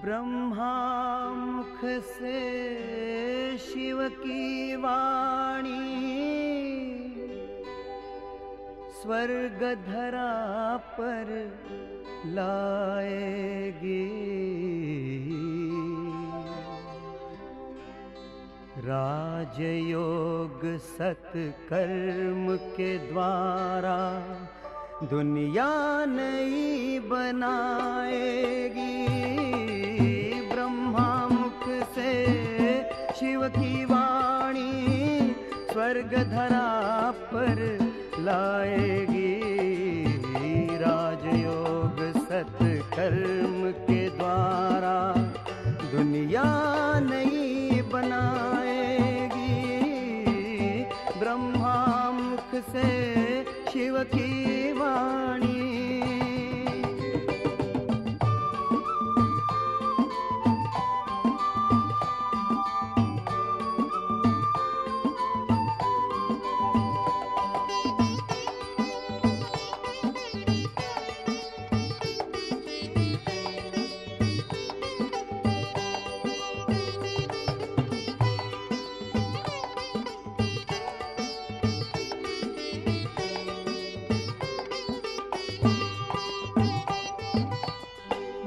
ब्रह्मा मुख से शिव की वाणी स्वर्ग धरा पर लाएगी। राजयोग सत्कर्म के द्वारा दुनिया नई बनाएगी। ब्रह्मा मुख से शिव की वाणी स्वर्ग धरा पर लाएगी। राजयोग सत्कर्म के द्वारा दुनिया नई बनाएगी। ब्रह्मा मुख से शिव की वाणी।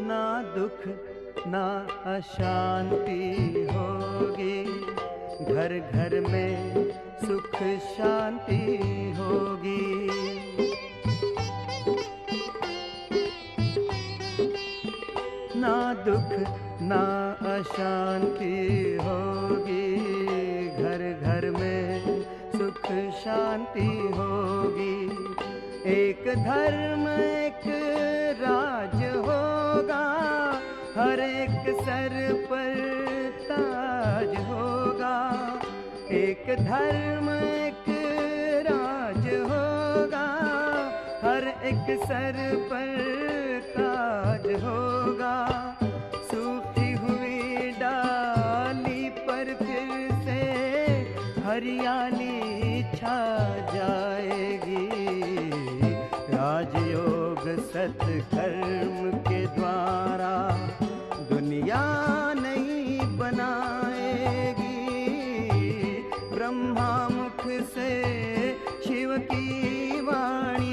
ना दुख ना अशांति होगी, घर घर में सुख शांति होगी। ना दुख ना अशांति होगी, घर घर में सुख शांति होगी। एक धर्म एक राज होगा, हर एक सर पर ताज होगा। एक धर्म एक राज होगा, हर एक सर पर ताज होगा। सूखी हुई डाली पर फिर से हरियाली छा जाएगी। राजयोग सत्कर्म के द्वारा दुनिया नई बनाएगी। ब्रह्मा मुख से शिव की वाणी।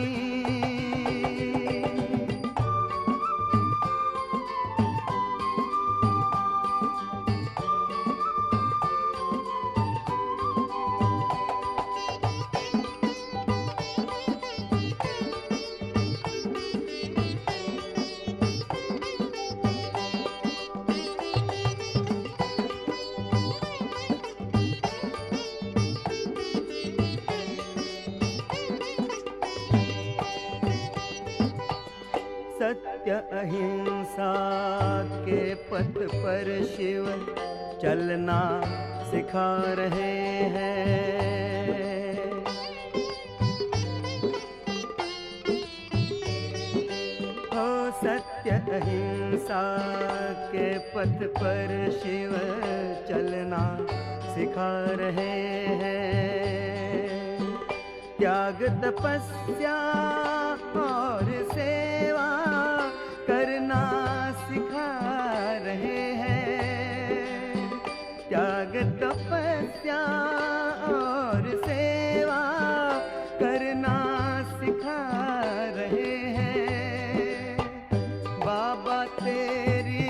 सत्य अहिंसा के पथ पर शिव चलना सिखा रहे हैं। हो सत्य अहिंसा के पथ पर शिव चलना सिखा रहे हैं। त्याग तपस्या और सेवा करना सिखा रहे हैं। त्याग तपस्या और सेवा करना सिखा रहे हैं। बाबा तेरी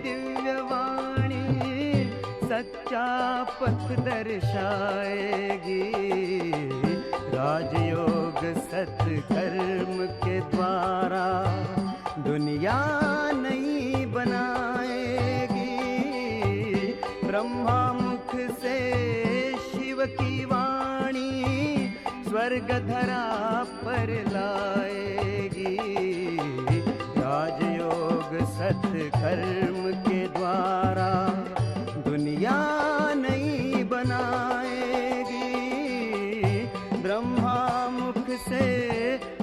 दिव्य वाणी सच्चा पथ दर्शाएगी। राजयोग सत्कर्म के द्वारा दुनिया नई बनाएगी। ब्रह्मा मुख से शिव की वाणी स्वर्ग धरा पर लाएगी। राजयोग सत्कर्म के द्वारा दुनिया नई बनाएगी। ब्रह्मा मुख से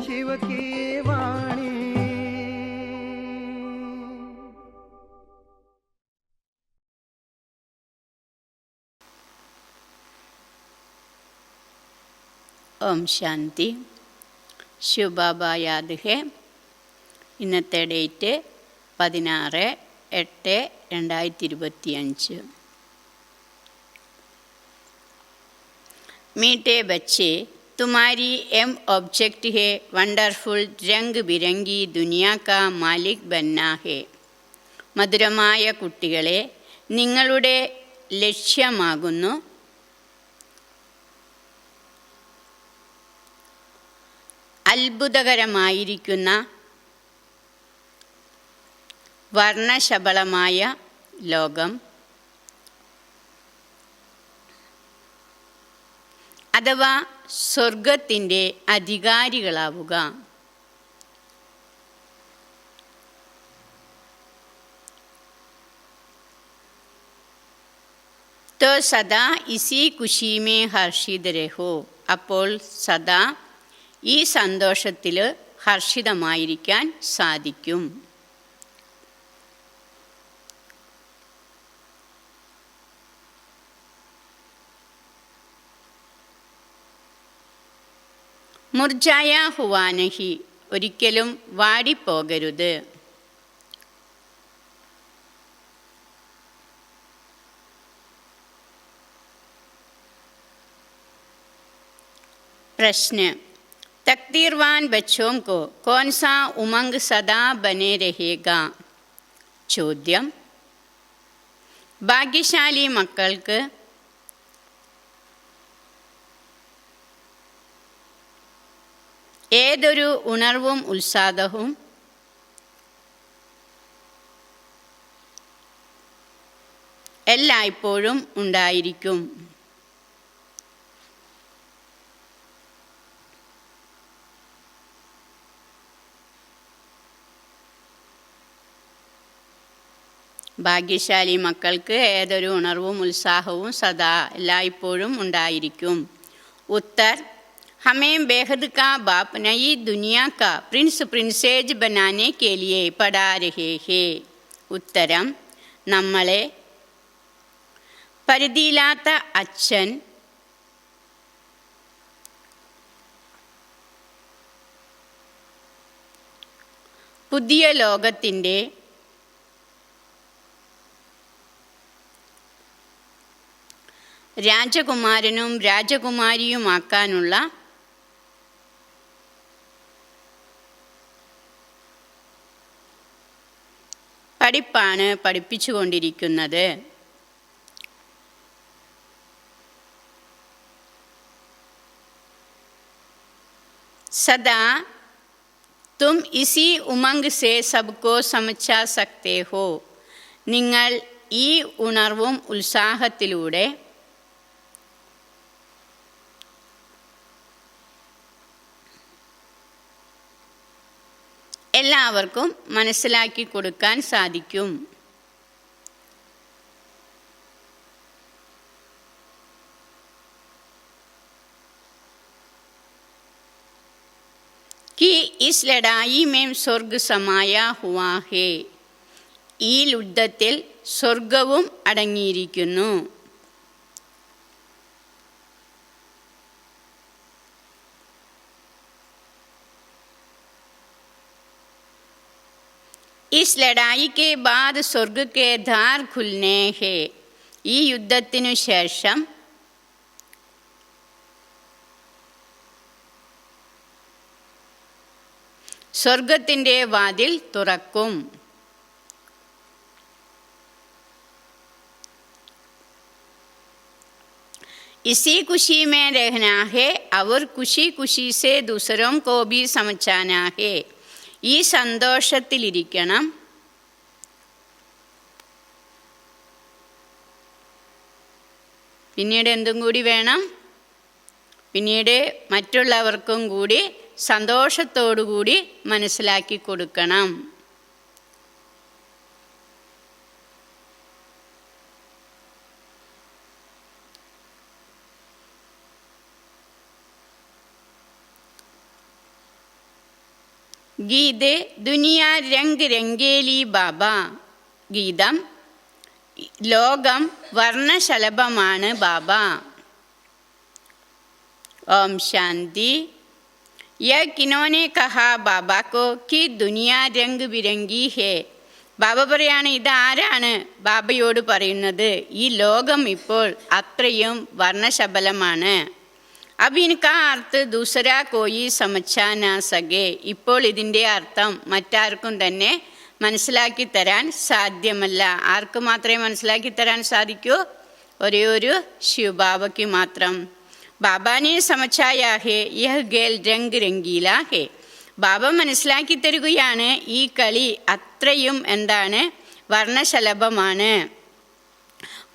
शिव की वाणी। ഓം ശാന്തി. ശിവബാബ യാദ് ഹെ. ഇന്നത്തെ ഡേറ്റ് 16 8/2025। मीठे बच्चे, तुम्हारी एम ऑब्जेक्ट है वंडरफुल रंग बिरंगी दुनिया का मालिक बनना है. മധുരമായ കുട്ടികളെ, നിങ്ങളുടെ ലക്ഷ്യമാകുന്നു അത്ഭുതകരമായിരിക്കുന്ന വർണ്ണശബളമായ ലോകം അഥവാ സ്വർഗത്തിൻ്റെ അധികാരികളാവുക. तो सदा इसी खुशी में हर्षित रहो. അപ്പോൾ സദാ ഈ സന്തോഷത്തിൽ ഹർഷിതമായിരിക്കാൻ സാധിക്കും. മുർജായ ഹുവാനഹി, ഒരിക്കലും വാടിപ്പോകരുത്. प्रश्न, तकदीरवान बच्चों को कौन सा उमंग सदा बने रहेगा? ചോദ്യം, ഭാഗ്യശാലി മക്കൾക്ക് ഏതൊരു ഉണർവും ഉത്സാഹവും എല്ലായ്പ്പോഴും ഉണ്ടായിരിക്കും? ഭാഗ്യശാലി മക്കൾക്ക് ഏതൊരു ഉണർവും ഉത്സാഹവും സദാ എല്ലായ്പ്പോഴും ഉണ്ടായിരിക്കും. ഉത്തർ, हमें बेहद का बाप नई दुनिया का प्रिंस प्रिंसेज बनाने के लिए पढ़ा रहे हैं. ഉത്തരം, നമ്മളെ പരിധിയില്ലാത്ത അച്ഛൻ പുതിയ ലോകത്തിൻ്റെ രാജകുമാരനും രാജകുമാരിയുമാക്കാനുള്ള പഠിപ്പാണ് പഠിപ്പിച്ചുകൊണ്ടിരിക്കുന്നത്. സദാ തും ഇസി ഉമംഗ് സേ സബ്കോ സമച്ചാ സക്തേ ഹോ. നിങ്ങൾ ഈ ഉണർവും ഉത്സാഹത്തിലൂടെ എല്ലാവർക്കും മനസ്സിലാക്കി കൊടുക്കാൻ സാധിക്കും. कि इस लड़ाई में स्वर्ग समाया हुआ है. ഈ യുദ്ധത്തിൽ സ്വർഗവും അടങ്ങിയിരിക്കുന്നു. इस लड़ाई के बाद स्वर्ग के द्वार खुलने हैं. ഈ യുദ്ധത്തിനു ശേഷം സ്വർഗത്തിൻ്റെ വാതിൽ തുറക്കും. इसी खुशी में रहना है और खुशी खुशी से दूसरों को भी समझाना है. ഈ സന്തോഷത്തിലിരിക്കണം, പിന്നീട് എന്തും കൂടി വേണം, പിന്നീട് മറ്റുള്ളവർക്കും കൂടി സന്തോഷത്തോടുകൂടി മനസ്സിലാക്കി കൊടുക്കണം. ഗീത് ദുനിയ രംഗ് രംഗേലി ബാബ. ഗീതം, ലോകം വർണ്ണശലഭമാണ് ബാബ. ഓം ശാന്തി. यह किन्होंने कहा बाबा को कि दुनिया रंग बिरंगी है? ബാബ പറയാണ്, ഇതാരാണ് ബാബയോട് പറയുന്നത്? ഈ ലോകം ഇപ്പോൾ അത്രയും വർണ്ണശബലമാണ്. അബ് ഇൻകാ അർത്ഥ ദൂസരാ കോയി സമച്ചാ നാ സകെ. ഇപ്പോൾ ഇതിൻ്റെ അർത്ഥം മറ്റാർക്കും തന്നെ മനസ്സിലാക്കി തരാൻ സാധ്യമല്ല. ആർക്ക് മാത്രമേ മനസ്സിലാക്കി തരാൻ സാധിക്കൂ? ഒരേ ഒരു ശിവബാബയ്ക്ക് മാത്രം. ബാബാനെ സമച്ചായാ ഹേ യഹ് ഗേൽ രംഗ് രംഗീല ഹേ. ബാബ മനസ്സിലാക്കി തരികയാണ്, ഈ കളി അത്രയും എന്താണ്, വർണ്ണശലഭമാണ്.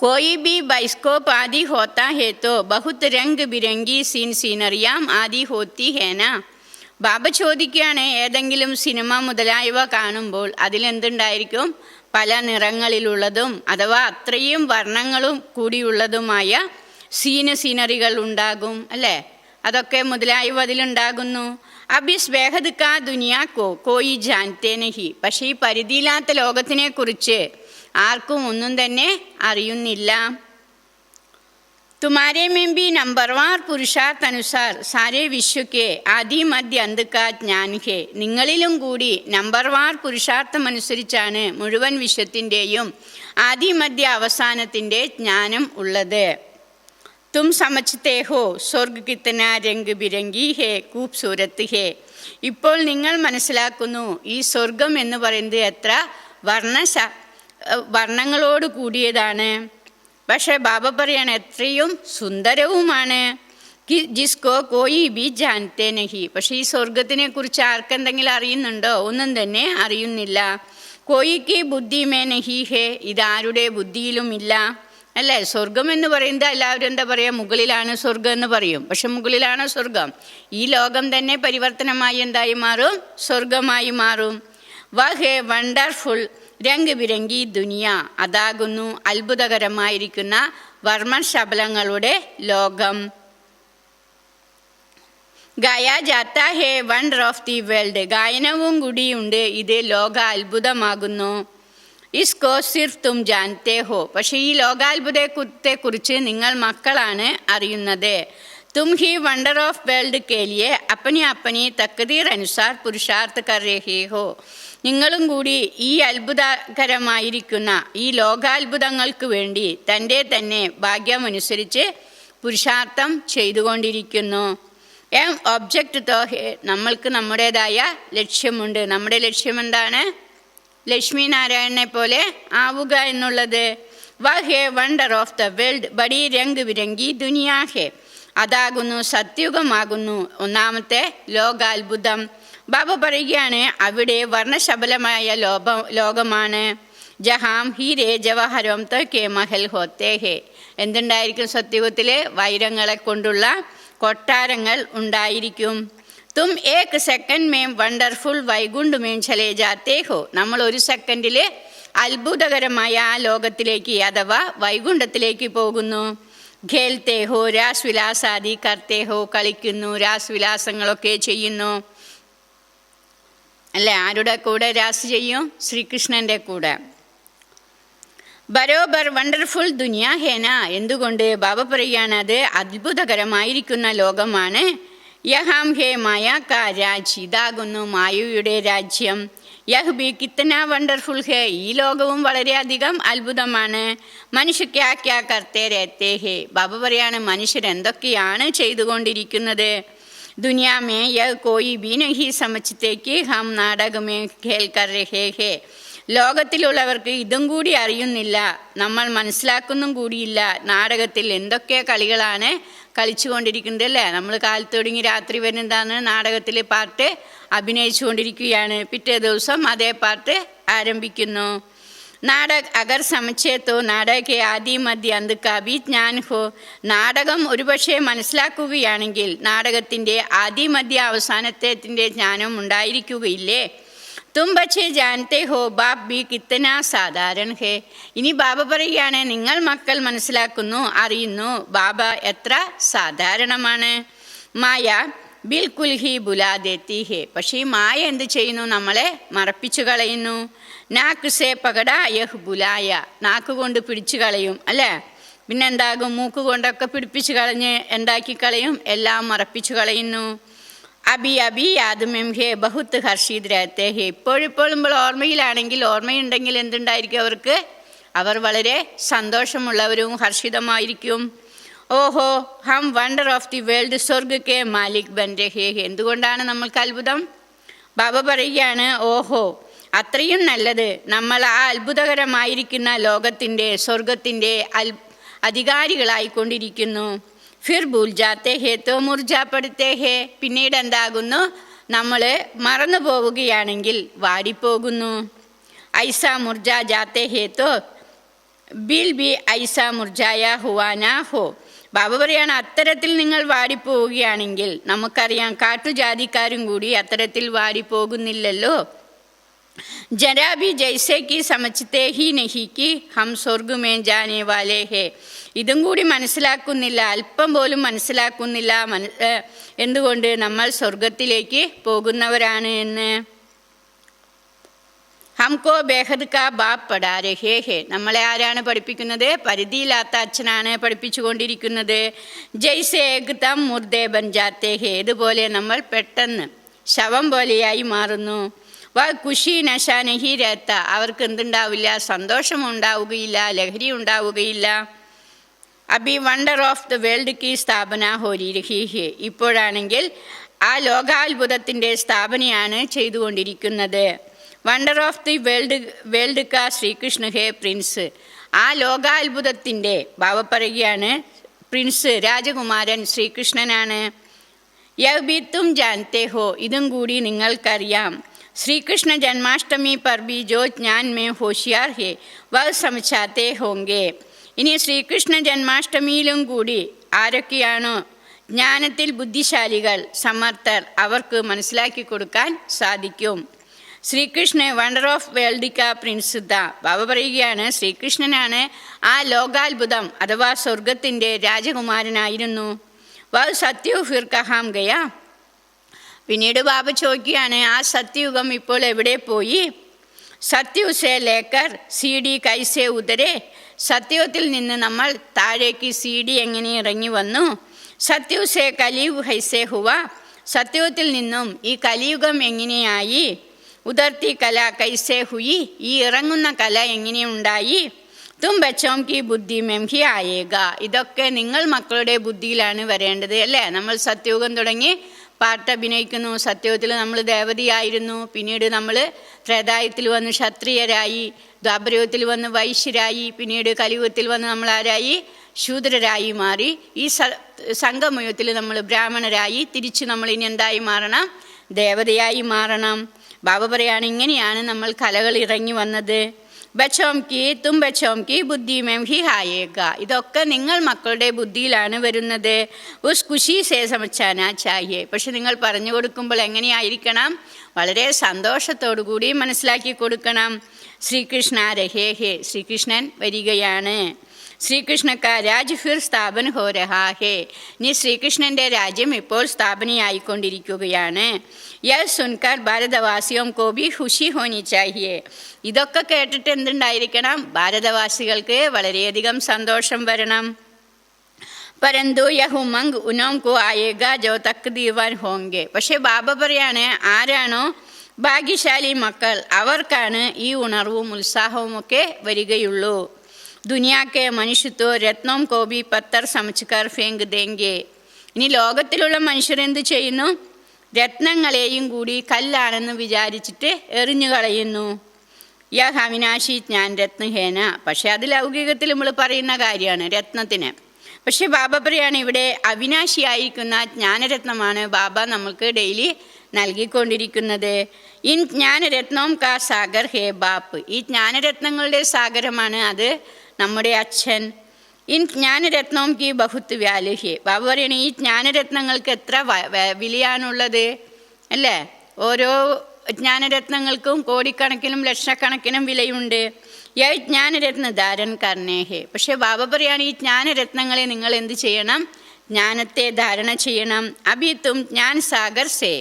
कोई भी बाइस्कोप आदि होता है तो बहुत रंग बिरंगी സീനറിയാം ആദി ഹോത്തി ഹേന. ബാബ ചോദിക്കുകയാണ്, ഏതെങ്കിലും സിനിമ മുതലായവ കാണുമ്പോൾ അതിലെന്തുണ്ടായിരിക്കും? പല നിറങ്ങളിലുള്ളതും അഥവാ അത്രയും വർണ്ണങ്ങളും കൂടിയുള്ളതുമായ സീനറികൾ ഉണ്ടാകും അല്ലേ? അതൊക്കെ മുതലായവ അതിലുണ്ടാകുന്നു. അബിസ് ബേഹദ് കാ ദുനിയാക്കോ കോയി ജാൻതേ നഹി. പക്ഷേ ഈ പരിധിയില്ലാത്ത ലോകത്തിനെ കുറിച്ച് ആർക്കും ഒന്നും തന്നെ അറിയുന്നില്ല. തുമാരെ में भी नंबरवार पुरुषार्थ अनुसार सारे विश्व के आदि मध्य अंत का ज्ञान है. നിങ്ങളിലും കൂടി നമ്പർവാർ പുരുഷാർത്ഥമനുസരിച്ചാണ് മുഴുവൻ വിശ്വത്തിൻ്റെയും ആദി മധ്യ അവസാനത്തിൻ്റെ ജ്ഞാനം ഉള്ളത്. തും സമജ്തേ ഹോ സ്വർഗ് കിത്തന രംഗ് ബിരംഗി ഹേ ഖൂബ്സൂരത്ത് ഹേ. ഇപ്പോൾ നിങ്ങൾ മനസ്സിലാക്കുന്നു ഈ സ്വർഗം എന്ന് പറയുന്നത് എത്ര വർണ്ണങ്ങളോട് കൂടിയതാണ്. പക്ഷേ ബാബ പറയാണ് എത്രയും സുന്ദരവുമാണ്. ജിസ്കോ കോയി ബി ജാൻതേ നഹി. പക്ഷേ ഈ സ്വർഗത്തിനെ കുറിച്ച് ആർക്കെന്തെങ്കിലും അറിയുന്നുണ്ടോ? ഒന്നും തന്നെ അറിയുന്നില്ല. കോയിക്ക് ബുദ്ധി മേ നഹി ഹേ. ഇതാരുടെ ബുദ്ധിയിലും ഇല്ല അല്ലേ? സ്വർഗം എന്ന് പറയുന്നത് എല്ലാവരും എന്താ പറയുക, മുകളിലാണ് സ്വർഗം എന്ന് പറയും. പക്ഷെ മുകളിലാണ് സ്വർഗം? ഈ ലോകം തന്നെ പരിവർത്തനമായി എന്തായി മാറും? സ്വർഗമായി മാറും. വഹേ വണ്ടർഫുൾ രംഗ് ബിരംഗി ദുനിയ. അതാകുന്നു അത്ഭുതകരമായിരിക്കുന്ന വർണ്ണശബലങ്ങളുടെ ലോകം. ഗായാ ജാത്താ ഹേ വണ്ടർ ഓഫ് ദി വേൾഡ്. ഗായനവും കൂടിയുണ്ട്, ഇത് ലോക അത്ഭുതമാകുന്നു. ഇസ്കോ സിർഫ് തും ജാൻതേ ഹോ. പക്ഷേ ഈ ലോകാത്ഭുതത്തെ കുറിച്ച് നിങ്ങൾ മക്കളാണ് അറിയുന്നത്. തും ഹി വണ്ടർ ഓഫ് വേൾഡ് കെ ലിയെ അപ്പനി അപ്പനി തക്ദീർ അനുസാർ പുരുഷാർത്ഥ കർ രഹേ ഹോ. നിങ്ങളും കൂടി ഈ അത്ഭുതകരമായിരിക്കുന്ന ഈ ലോകാത്ഭുതങ്ങൾക്ക് വേണ്ടി തന്നെ ഭാഗ്യമനുസരിച്ച് പുരുഷാർത്ഥം ചെയ്തുകൊണ്ടിരിക്കുന്നു. ഒബ്ജക്റ്റ് തോ ഹേ. നമ്മൾക്ക് നമ്മുടേതായ ലക്ഷ്യമുണ്ട്. നമ്മുടെ ലക്ഷ്യം എന്താണ്? ലക്ഷ്മി നാരായണനെ പോലെ ആവുക എന്നുള്ളത്. വഹേ വണ്ടർ ഓഫ് ദ വേൾഡ് ബഡി രംഗ് ബിരംഗി ദുനിയാ ഹേ. അതാകുന്നു സത്യുഗമാകുന്നു ഒന്നാമത്തെ ലോകാത്ഭുതം. ബാബ പറയുകയാണ്, അവിടെ വർണ്ണശബലമായ ലോകമാണ്. ജഹാം ഹീരേ ജവഹരം തേ മഹൽ ഹോത്തേ ഹേ. എന്തുണ്ടായിരിക്കും സത്യുഗത്തിലെ? വൈരങ്ങളെ കൊണ്ടുള്ള കൊട്ടാരങ്ങൾ ഉണ്ടായിരിക്കും. തും ഏക് സെക്കൻഡ് മേം വണ്ടർഫുൾ വൈകുണ്ഠ് മേം ചലേ ജാത്തേ ഹോ. നമ്മൾ ഒരു സെക്കൻഡിൽ അത്ഭുതകരമായ ആ ലോകത്തിലേക്ക് അഥവാ വൈകുണ്ഠത്തിലേക്ക് പോകുന്നു. ഖേൽത്തേ ഹോ രാസ് വിലാസാദി കർത്തേ ഹോ. കളിക്കുന്നു, രാസ്വിലാസങ്ങളൊക്കെ ചെയ്യുന്നു അല്ലേ? ആരുടെ കൂടെ രാസ് ചെയ്യും? ശ്രീകൃഷ്ണൻ്റെ കൂടെ. ബരോബർ വണ്ടർഫുൾ ദുനിയ ഹേന. എന്തുകൊണ്ട്? ബാബ പറയുകയാണ്, അത് അത്ഭുതകരമായിരിക്കുന്ന ലോകമാണ്. യഹാം ഹേ മായ കാ രാജ്. ഇതാകുന്നു മായയുടെ രാജ്യം. യഹ് ബി കിത്തന വണ്ടർഫുൾ ഹേ. ഈ ലോകവും വളരെയധികം അത്ഭുതമാണ്. മനുഷ്യ ക്യാ ക്യാ കർത്തേ രഹത്തേ ഹേ. ബാബ പറയാണ്, മനുഷ്യരെന്തൊക്കെയാണ് ചെയ്തുകൊണ്ടിരിക്കുന്നത്. दुनिया में यह कोई भी नहीं समझते कि हम नाटक में खेल कर रहे हैं. ലോകത്തിലുള്ളവർക്ക് ഇതും കൂടി അറിയുന്നില്ല, നമ്മൾ മനസ്സിലാക്കുന്നും കൂടിയില്ല നാടകത്തിൽ എന്തൊക്കെ കളികളാണ് കളിച്ചുകൊണ്ടിരിക്കുന്നത് അല്ലേ? നമ്മൾ കാലത്ത് തുടങ്ങി രാത്രി വരുന്നതാണ് നാടകത്തിൽ പാർട്ട് അഭിനയിച്ചു കൊണ്ടിരിക്കുകയാണ്. പിറ്റേ ദിവസം അതേ പാർട്ട് ആരംഭിക്കുന്നു. നാടക അഗർ സമച്ചേത്തോ നാടക ആദി മധ്യ അന്തുക്കാബി ജ്ഞാൻ ഹോ. നാടകം ഒരുപക്ഷെ മനസ്സിലാക്കുകയാണെങ്കിൽ നാടകത്തിൻ്റെ ആദി മധ്യ അവസാനത്തിൻ്റെ ജ്ഞാനം ഉണ്ടായിരിക്കുകയില്ലേ? തും ബച്ചേ ജാനത്തെ ഹോ ബാപ് ബി കിത്തന സാധാരണ ഹേ. ഇനി ബാബ പറയുകയാണ്, നിങ്ങൾ മക്കൾ മനസ്സിലാക്കുന്നു, അറിയുന്നു ബാബ എത്ര സാധാരണമാണ്. മായ ബിൽക്കുൽ ഹി ബുലാ ദേത്തി ഹേ. പക്ഷേ ഈ മായ എന്ത് ചെയ്യുന്നു? നമ്മളെ മറപ്പിച്ചു കളയുന്നു. നാക്ക് സേ പകട യഹ് ബുലായ. നാക്ക് കൊണ്ട് പിടിച്ചു കളയും അല്ലേ? പിന്നെന്താകും? മൂക്ക് കൊണ്ടൊക്കെ പിടിപ്പിച്ച് കളഞ്ഞ് എന്താക്കി കളയും? എല്ലാം മറപ്പിച്ചു കളയുന്നു. അബി അബി യാദും ഹേ ബഹുത്ത് ഹർഷീദ് രഹത്തെ ഹേ. ഇപ്പോഴിപ്പോഴും നമ്മൾ ഓർമ്മയിലാണെങ്കിൽ, ഓർമ്മയുണ്ടെങ്കിൽ എന്തുണ്ടായിരിക്കും അവർക്ക്? അവർ വളരെ സന്തോഷമുള്ളവരും ഹർഷിതമായിരിക്കും. ഓഹോ ഹം വണ്ടർ ഓഫ് ദി വേൾഡ് സ്വർഗ് കെ മാലിക് ബൻ രഹേ ഹേ. എന്തുകൊണ്ടാണ് നമ്മൾക്ക് അത്ഭുതം? ബാബ പറയുകയാണ്, ഓഹോ അത്രയും നല്ലത്, നമ്മൾ ആ അത്ഭുതകരമായിരിക്കുന്ന ലോകത്തിൻ്റെ, സ്വർഗത്തിൻ്റെ അധികാരികളായിക്കൊണ്ടിരിക്കുന്നു. ഫിർ ഭൂൽ ജാത്തെ ഹേ തോ മുർജാപ്പെടുത്തേ ഹേ. പിന്നീട് എന്താകുന്നു? നമ്മൾ മറന്നു പോവുകയാണെങ്കിൽ വാടിപ്പോകുന്നു. ഐസ മുർജാ ജാത്തെ ഹേ തോ ബിൽ ബി ഐസ മുർജായ ഹുവാന ഹോ. ബാബ പറയാണ്, അത്തരത്തിൽ നിങ്ങൾ വാടിപ്പോവുകയാണെങ്കിൽ, നമുക്കറിയാം കാട്ടുജാതിക്കാരും കൂടി അത്തരത്തിൽ വാടിപ്പോകുന്നില്ലല്ലോ. ജരാബി ജൈസേ കി സമജ്തേ ഹി നഹി കി ഹം സ്വർഗ് മേ ജാനേ വാലേ ഹേ. ഇതും കൂടി മനസ്സിലാക്കുന്നില്ല, അല്പം പോലും മനസ്സിലാക്കുന്നില്ല എന്തുകൊണ്ട് നമ്മൾ സ്വർഗത്തിലേക്ക് പോകുന്നവരാണ് എന്ന്. ഹംകോ ബേഹദ് കാ ബാപ്പ് പഠാ രഹേ ഹേ. നമ്മളെ ആരാണ് പഠിപ്പിക്കുന്നത്? പരിധിയില്ലാത്ത അച്ഛനാണ് പഠിപ്പിച്ചുകൊണ്ടിരിക്കുന്നത്. ജയ്സേ ഏകദം മുർദേ ബൻ ജാത്തേ ഹേ. ഇതുപോലെ നമ്മൾ പെട്ടെന്ന് ശവം പോലെയായി മാറുന്നു. വ ഖുഷി നശ നഹി രഹത്ത. അവർക്ക് എന്തുണ്ടാവില്ല? സന്തോഷമുണ്ടാവുകയില്ല, ലഹരി ഉണ്ടാവുകയില്ല. അബി വണ്ടർ ഓഫ് ദ വേൾഡ് കി സ്ഥാപന ഹോരി രഹി ഹേ. ഇപ്പോഴാണെങ്കിൽ ആ ലോകാത്ഭുതത്തിൻ്റെ സ്ഥാപനയാണ് ചെയ്തുകൊണ്ടിരിക്കുന്നത്. വണ്ടർ ഓഫ് ദി വേൾഡ് കാ ശ്രീകൃഷ്ണ ഹേ പ്രിൻസ്. ആ ലോകാത്ഭുതത്തിൻ്റെ ബാബ പറയുകയാണ്, പ്രിൻസ് രാജകുമാരൻ ശ്രീകൃഷ്ണനാണ്. യഹ് ബി തും ജാൻതേ ഹോ. ഇതും കൂടി നിങ്ങൾക്കറിയാം. ശ്രീകൃഷ്ണ ജന്മാഷ്ടമി പർ ബി ജോ ജ്ഞാൻ മേ ഹോഷിയാർ ഹേ വഹ് സമझाते होंगे. ഇനി ശ്രീകൃഷ്ണ ജന്മാഷ്ടമിയിലും കൂടി ആരൊക്കെയാണോ ജ്ഞാനത്തിൽ ബുദ്ധിശാലികൾ, സമർത്ഥർ, അവർക്ക് മനസ്സിലാക്കി കൊടുക്കാൻ സാധിക്കും. ശ്രീകൃഷ്ണ വണ്ടർ ഓഫ് വേൾഡ് കാ പ്രിൻസ് ദ. ബാബ പറയുകയാണ്, ശ്രീകൃഷ്ണനാണ് ആ ലോകാത്ഭുതം അഥവാ സ്വർഗത്തിൻ്റെ രാജകുമാരനായിരുന്നു. വഹ് സത്യു ഫിർ കഹാം ഗയാ. പിന്നീട് ബാബ ചോദിക്കുകയാണ്, ആ സത്യയുഗം ഇപ്പോൾ എവിടെ പോയി? സത്യുസേ ലേക്കർ സി ഡി കൈസേ ഉതരെ. സത്യത്തിൽ നിന്ന് നമ്മൾ താഴേക്ക് സി ഡി എങ്ങനെ ഇറങ്ങി വന്നു? സത്യുസേ കലിയുഗ് ഹൈസേ ഹുവ. സത്യത്തിൽ നിന്നും ഈ കലിയുഗം എങ്ങനെയായി? ഉദർത്തി കല കൈസേ ഹുയി. ഈ ഇറങ്ങുന്ന കല എങ്ങനെയുണ്ടായി? തും ബച്ചോം കി ബുദ്ധി മെം ഹി ആയേഗ. ഇതൊക്കെ നിങ്ങൾ മക്കളുടെ ബുദ്ധിയിലാണ് വരേണ്ടത്, അല്ലേ? നമ്മൾ സത്യയുഗം തുടങ്ങി പാട്ട് അഭിനയിക്കുന്നു. സത്യത്തിൽ നമ്മൾ ദേവതയായിരുന്നു, പിന്നീട് നമ്മൾ ത്രേതായുഗത്തിൽ വന്ന് ക്ഷത്രിയരായി, ദ്വാപരയുഗത്തിൽ വന്ന് വൈശ്യരായി, പിന്നീട് കലിയുഗത്തിൽ വന്ന് നമ്മൾ ആരായി? ശൂദ്രരായി മാറി. ഈ സംഗമയുഗത്തിൽ നമ്മൾ ബ്രാഹ്മണരായി, തിരിച്ച് നമ്മൾ ഇനി എന്തായി മാറണം? ദേവതയായി മാറണം. ബാബ പറയാണ്, ഇങ്ങനെയാണ് നമ്മൾ കലകൾ ഇറങ്ങി വന്നത്. ബച്ചോം കി തും ബച്ചോം കി ബുദ്ധി മേം ഹി ഹായേഗ. ഇതൊക്കെ നിങ്ങൾ മക്കളുടെ ബുദ്ധിയിലാണ് വരുന്നത്. ഉസ് ഖുഷി സേ സമച്ചാനാ ചാഹിയെ. പക്ഷെ നിങ്ങൾ പറഞ്ഞു കൊടുക്കുമ്പോൾ എങ്ങനെയായിരിക്കണം? വളരെ സന്തോഷത്തോടു കൂടി മനസ്സിലാക്കി കൊടുക്കണം. ശ്രീകൃഷ്ണ രഹേ ഹേ. ശ്രീകൃഷ്ണൻ വരികയാണ്. ശ്രീകൃഷ്ണ കാ രാജ് ഫിർ സ്ഥാപന ഹോ രഹാ ഹേ. ഇനി ശ്രീകൃഷ്ണൻ്റെ രാജ്യം ഇപ്പോൾ സ്ഥാപനയായിക്കൊണ്ടിരിക്കുകയാണ്. യഹ് സുൻകർ ഭാരതവാസിയോം കോ ഭി ഖുഷി ഹോനി ചാഹിയെ. ഇതൊക്കെ കേട്ടിട്ട് എന്തുണ്ടായിരിക്കണം? ഭാരതവാസികൾക്ക് വളരെയധികം സന്തോഷം വരണം. പരന്തു യഹ് ഉമംഗ് ഉനോം കോ ആയേഗ ജോ തക്ദീവാൻ ഹോങ്കെ. പക്ഷേ ബാബ പറയാണ്, ആരാണോ ഭാഗ്യശാലി മക്കൾ അവർക്കാണ് ഈ ഉണർവും ഉത്സാഹവും ഒക്കെ വരികയുള്ളൂ. ദുനിയാക്കെ മനുഷ്യത്വ രത്നം കോബി പത്തർ സമച്ചുകാർ ഫേങ്ക് ദേങ്കെ. ഇനി ലോകത്തിലുള്ള മനുഷ്യർ എന്ത് ചെയ്യുന്നു? രത്നങ്ങളെയും കൂടി കല്ലാണെന്ന് വിചാരിച്ചിട്ട് എറിഞ്ഞു കളയുന്നു. യഹ് അവിനാശി ജ്ഞാൻ രത്നഹേന. പക്ഷെ അത് ലൗകികത്തിൽ നമ്മൾ പറയുന്ന കാര്യമാണ് രത്നത്തിന്. പക്ഷെ ബാബ പറയാണ്, ഇവിടെ അവിനാശിയായിരിക്കുന്ന ജ്ഞാനരത്നമാണ് ബാബ നമ്മൾക്ക് ഡെയിലി നൽകിക്കൊണ്ടിരിക്കുന്നത്. ഇൻ ജ്ഞാനരത്നവും കാ സാഗർ ഹേ ബാപ്പ്. ഈ ജ്ഞാനരത്നങ്ങളുടെ സാഗരമാണ് അത് നമ്മുടെ അച്ഛൻ. ഇൻ ജ്ഞാനരത്നവും കി ബഹുത്ത് വ്യാല് ഹേ. ബാബ പറയണ, ഈ ജ്ഞാനരത്നങ്ങൾക്ക് എത്ര വിലയാണുള്ളത്, അല്ലേ? ഓരോ ജ്ഞാനരത്നങ്ങൾക്കും കോടിക്കണക്കിനും ലക്ഷക്കണക്കിനും വിലയുണ്ട്. യ ജ്ഞാനരത്ന ധാരൻ കർണേ ഹേ. പക്ഷെ ബാബ പറയാണ്, ഈ ജ്ഞാനരത്നങ്ങളെ നിങ്ങൾ എന്ത് ചെയ്യണം? ജ്ഞാനത്തെ ധാരണ ചെയ്യണം. അഭി തും ജ്ഞാൻ സാഗർ സേ.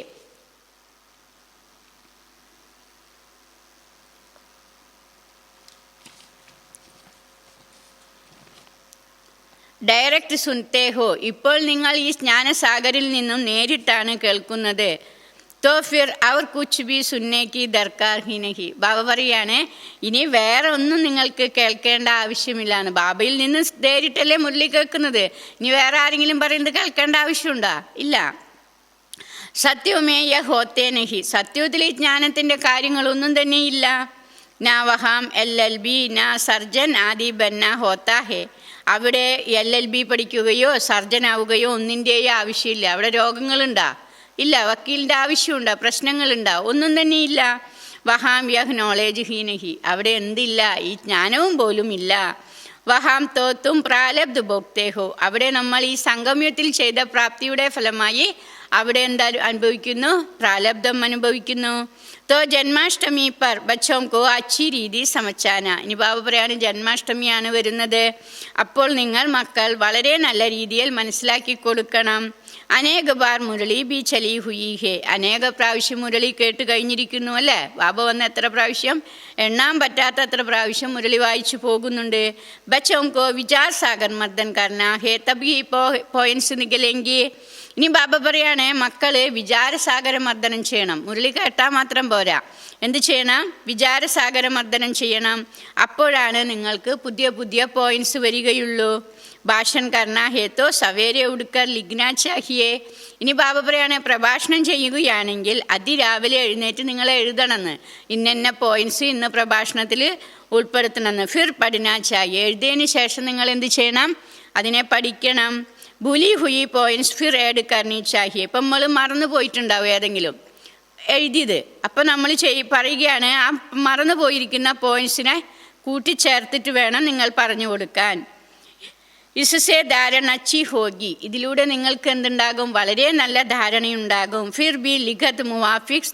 ഡയറക്റ്റ് സുൻതേ ഹോ, ഇപ്പോൾ നിങ്ങൾ ഈ ജ്ഞാനസാഗരിൽ നിന്നും നേരിട്ടാണ് കേൾക്കുന്നത്. തോ ഫിർ അവർ കുച്ച് ബി സുന്നേക്ക് ദർക്കാർ ഹി നഹി. ബാബ പറയാണ് ഇനി വേറെ ഒന്നും നിങ്ങൾക്ക് കേൾക്കേണ്ട ആവശ്യമില്ലാന്ന്. ബാബയിൽ നിന്ന് നേരിട്ടല്ലേ മുരളി കേൾക്കുന്നത്, ഇനി വേറെ ആരെങ്കിലും പറയുന്നത് കേൾക്കേണ്ട ആവശ്യമുണ്ടോ? ഇല്ല. സത്യമേയ ഹോത്തേ നഹി, സത്യത്തിൽ ഈ ജ്ഞാനത്തിൻ്റെ കാര്യങ്ങളൊന്നും തന്നെ ഇല്ല. നാ വഹാം LLB നാ സർജൻ ആദി ബന്ന ഹോത്താ ഹേ, അവിടെ LLB പഠിക്കുകയോ സർജനാവുകയോ ഒന്നിൻ്റെയോ ആവശ്യമില്ല. അവിടെ രോഗങ്ങളുണ്ടാ? ഇല്ല. വക്കീലിൻ്റെ ആവശ്യമുണ്ടോ? പ്രശ്നങ്ങളുണ്ടോ? ഒന്നും തന്നെ ഇല്ല. വഹാം യഹ് നോളേജ് ഹി നഹി, അവിടെ എന്തില്ല? ഈ ജ്ഞാനവും പോലും ഇല്ല. വഹാം തോത്തും പ്രാലബ്ധ ഭോക്തേ ഹോ, അവിടെ നമ്മൾ ഈ സംഗമ്യത്തിൽ ചെയ്ത പ്രാപ്തിയുടെ ഫലമായി അവിടെ എന്താ അനുഭവിക്കുന്നു? പ്രാലബ്ധം അനുഭവിക്കുന്നു. തോ ജന്മാഷ്ടമി പർ ബച്ചോം കോ അച്ചി രീതി സമച്ചാന. ഇനി ബാബ പറയാണ് ജന്മാഷ്ടമിയാണ് വരുന്നത്, അപ്പോൾ നിങ്ങൾ മക്കൾ വളരെ നല്ല രീതിയിൽ മനസ്സിലാക്കി കൊടുക്കണം. അനേക ബാർ മുരളി ബി ചലി ഹുയി ഹേ, അനേക പ്രാവശ്യം മുരളി കേട്ട് കഴിഞ്ഞിരിക്കുന്നു അല്ലേ? ബാബ വന്ന് എത്ര പ്രാവശ്യം? എണ്ണാൻ പറ്റാത്തത്ര പ്രാവശ്യം മുരളി വായിച്ചു പോകുന്നുണ്ട്. ബച്ചോം കോ വിചാർ സാഗർ മർദ്ദൻ കർണ ഹേ തബി പോയിന്റ്സ് നികലെങ്കി. ഇനി ബാബ പറയാണ് മക്കള് വിചാരസാഗര മർദ്ദനം ചെയ്യണം. മുരളി കേട്ടാൽ മാത്രം പോരാ, എന്ത് ചെയ്യണം? വിചാരസാഗര മർദ്ദനം ചെയ്യണം. അപ്പോഴാണ് നിങ്ങൾക്ക് പുതിയ പുതിയ പോയിന്റ്സ് വരികയുള്ളൂ. ഭാഷൺ കർണ ഹേത്തോ സവേരെ ഉടുക്കർ ലിഗ്ന ചാഹിയേ. ഇനി ബാബ പറയാണ് പ്രഭാഷണം ചെയ്യുകയാണെങ്കിൽ അതിരാവിലെ എഴുന്നേറ്റ് നിങ്ങൾ എഴുതണമെന്ന്, ഇന്ന പോയിന്റ്സ് ഇന്ന് പ്രഭാഷണത്തിൽ ഉൾപ്പെടുത്തണമെന്ന്. ഫിർ പഠന ചാഹിയെ, എഴുതിയതിന് ശേഷം നിങ്ങൾ എന്ത് ചെയ്യണം? അതിനെ പഠിക്കണം. ഭൂലി ഹുയി പോയിന്റ്സ് ഫിർ ഏഡ് കർണി ചാഹിയെ. ഇപ്പം നമ്മൾ മറന്നു പോയിട്ടുണ്ടാവും ഏതെങ്കിലും എഴുതിയത്, അപ്പം നമ്മൾ പറയുകയാണ് ആ മറന്നു പോയിരിക്കുന്ന പോയിന്റ്സിനെ കൂട്ടിച്ചേർത്തിട്ട് വേണം നിങ്ങൾ പറഞ്ഞു കൊടുക്കാൻ. ഇസസേ ധാരണ അച്ചി ഹോഗി, ഇതിലൂടെ നിങ്ങൾക്ക് എന്തുണ്ടാകും? വളരെ നല്ല ധാരണയുണ്ടാകും. ഫിർ ബി ലിഖത് മുവാഫിക്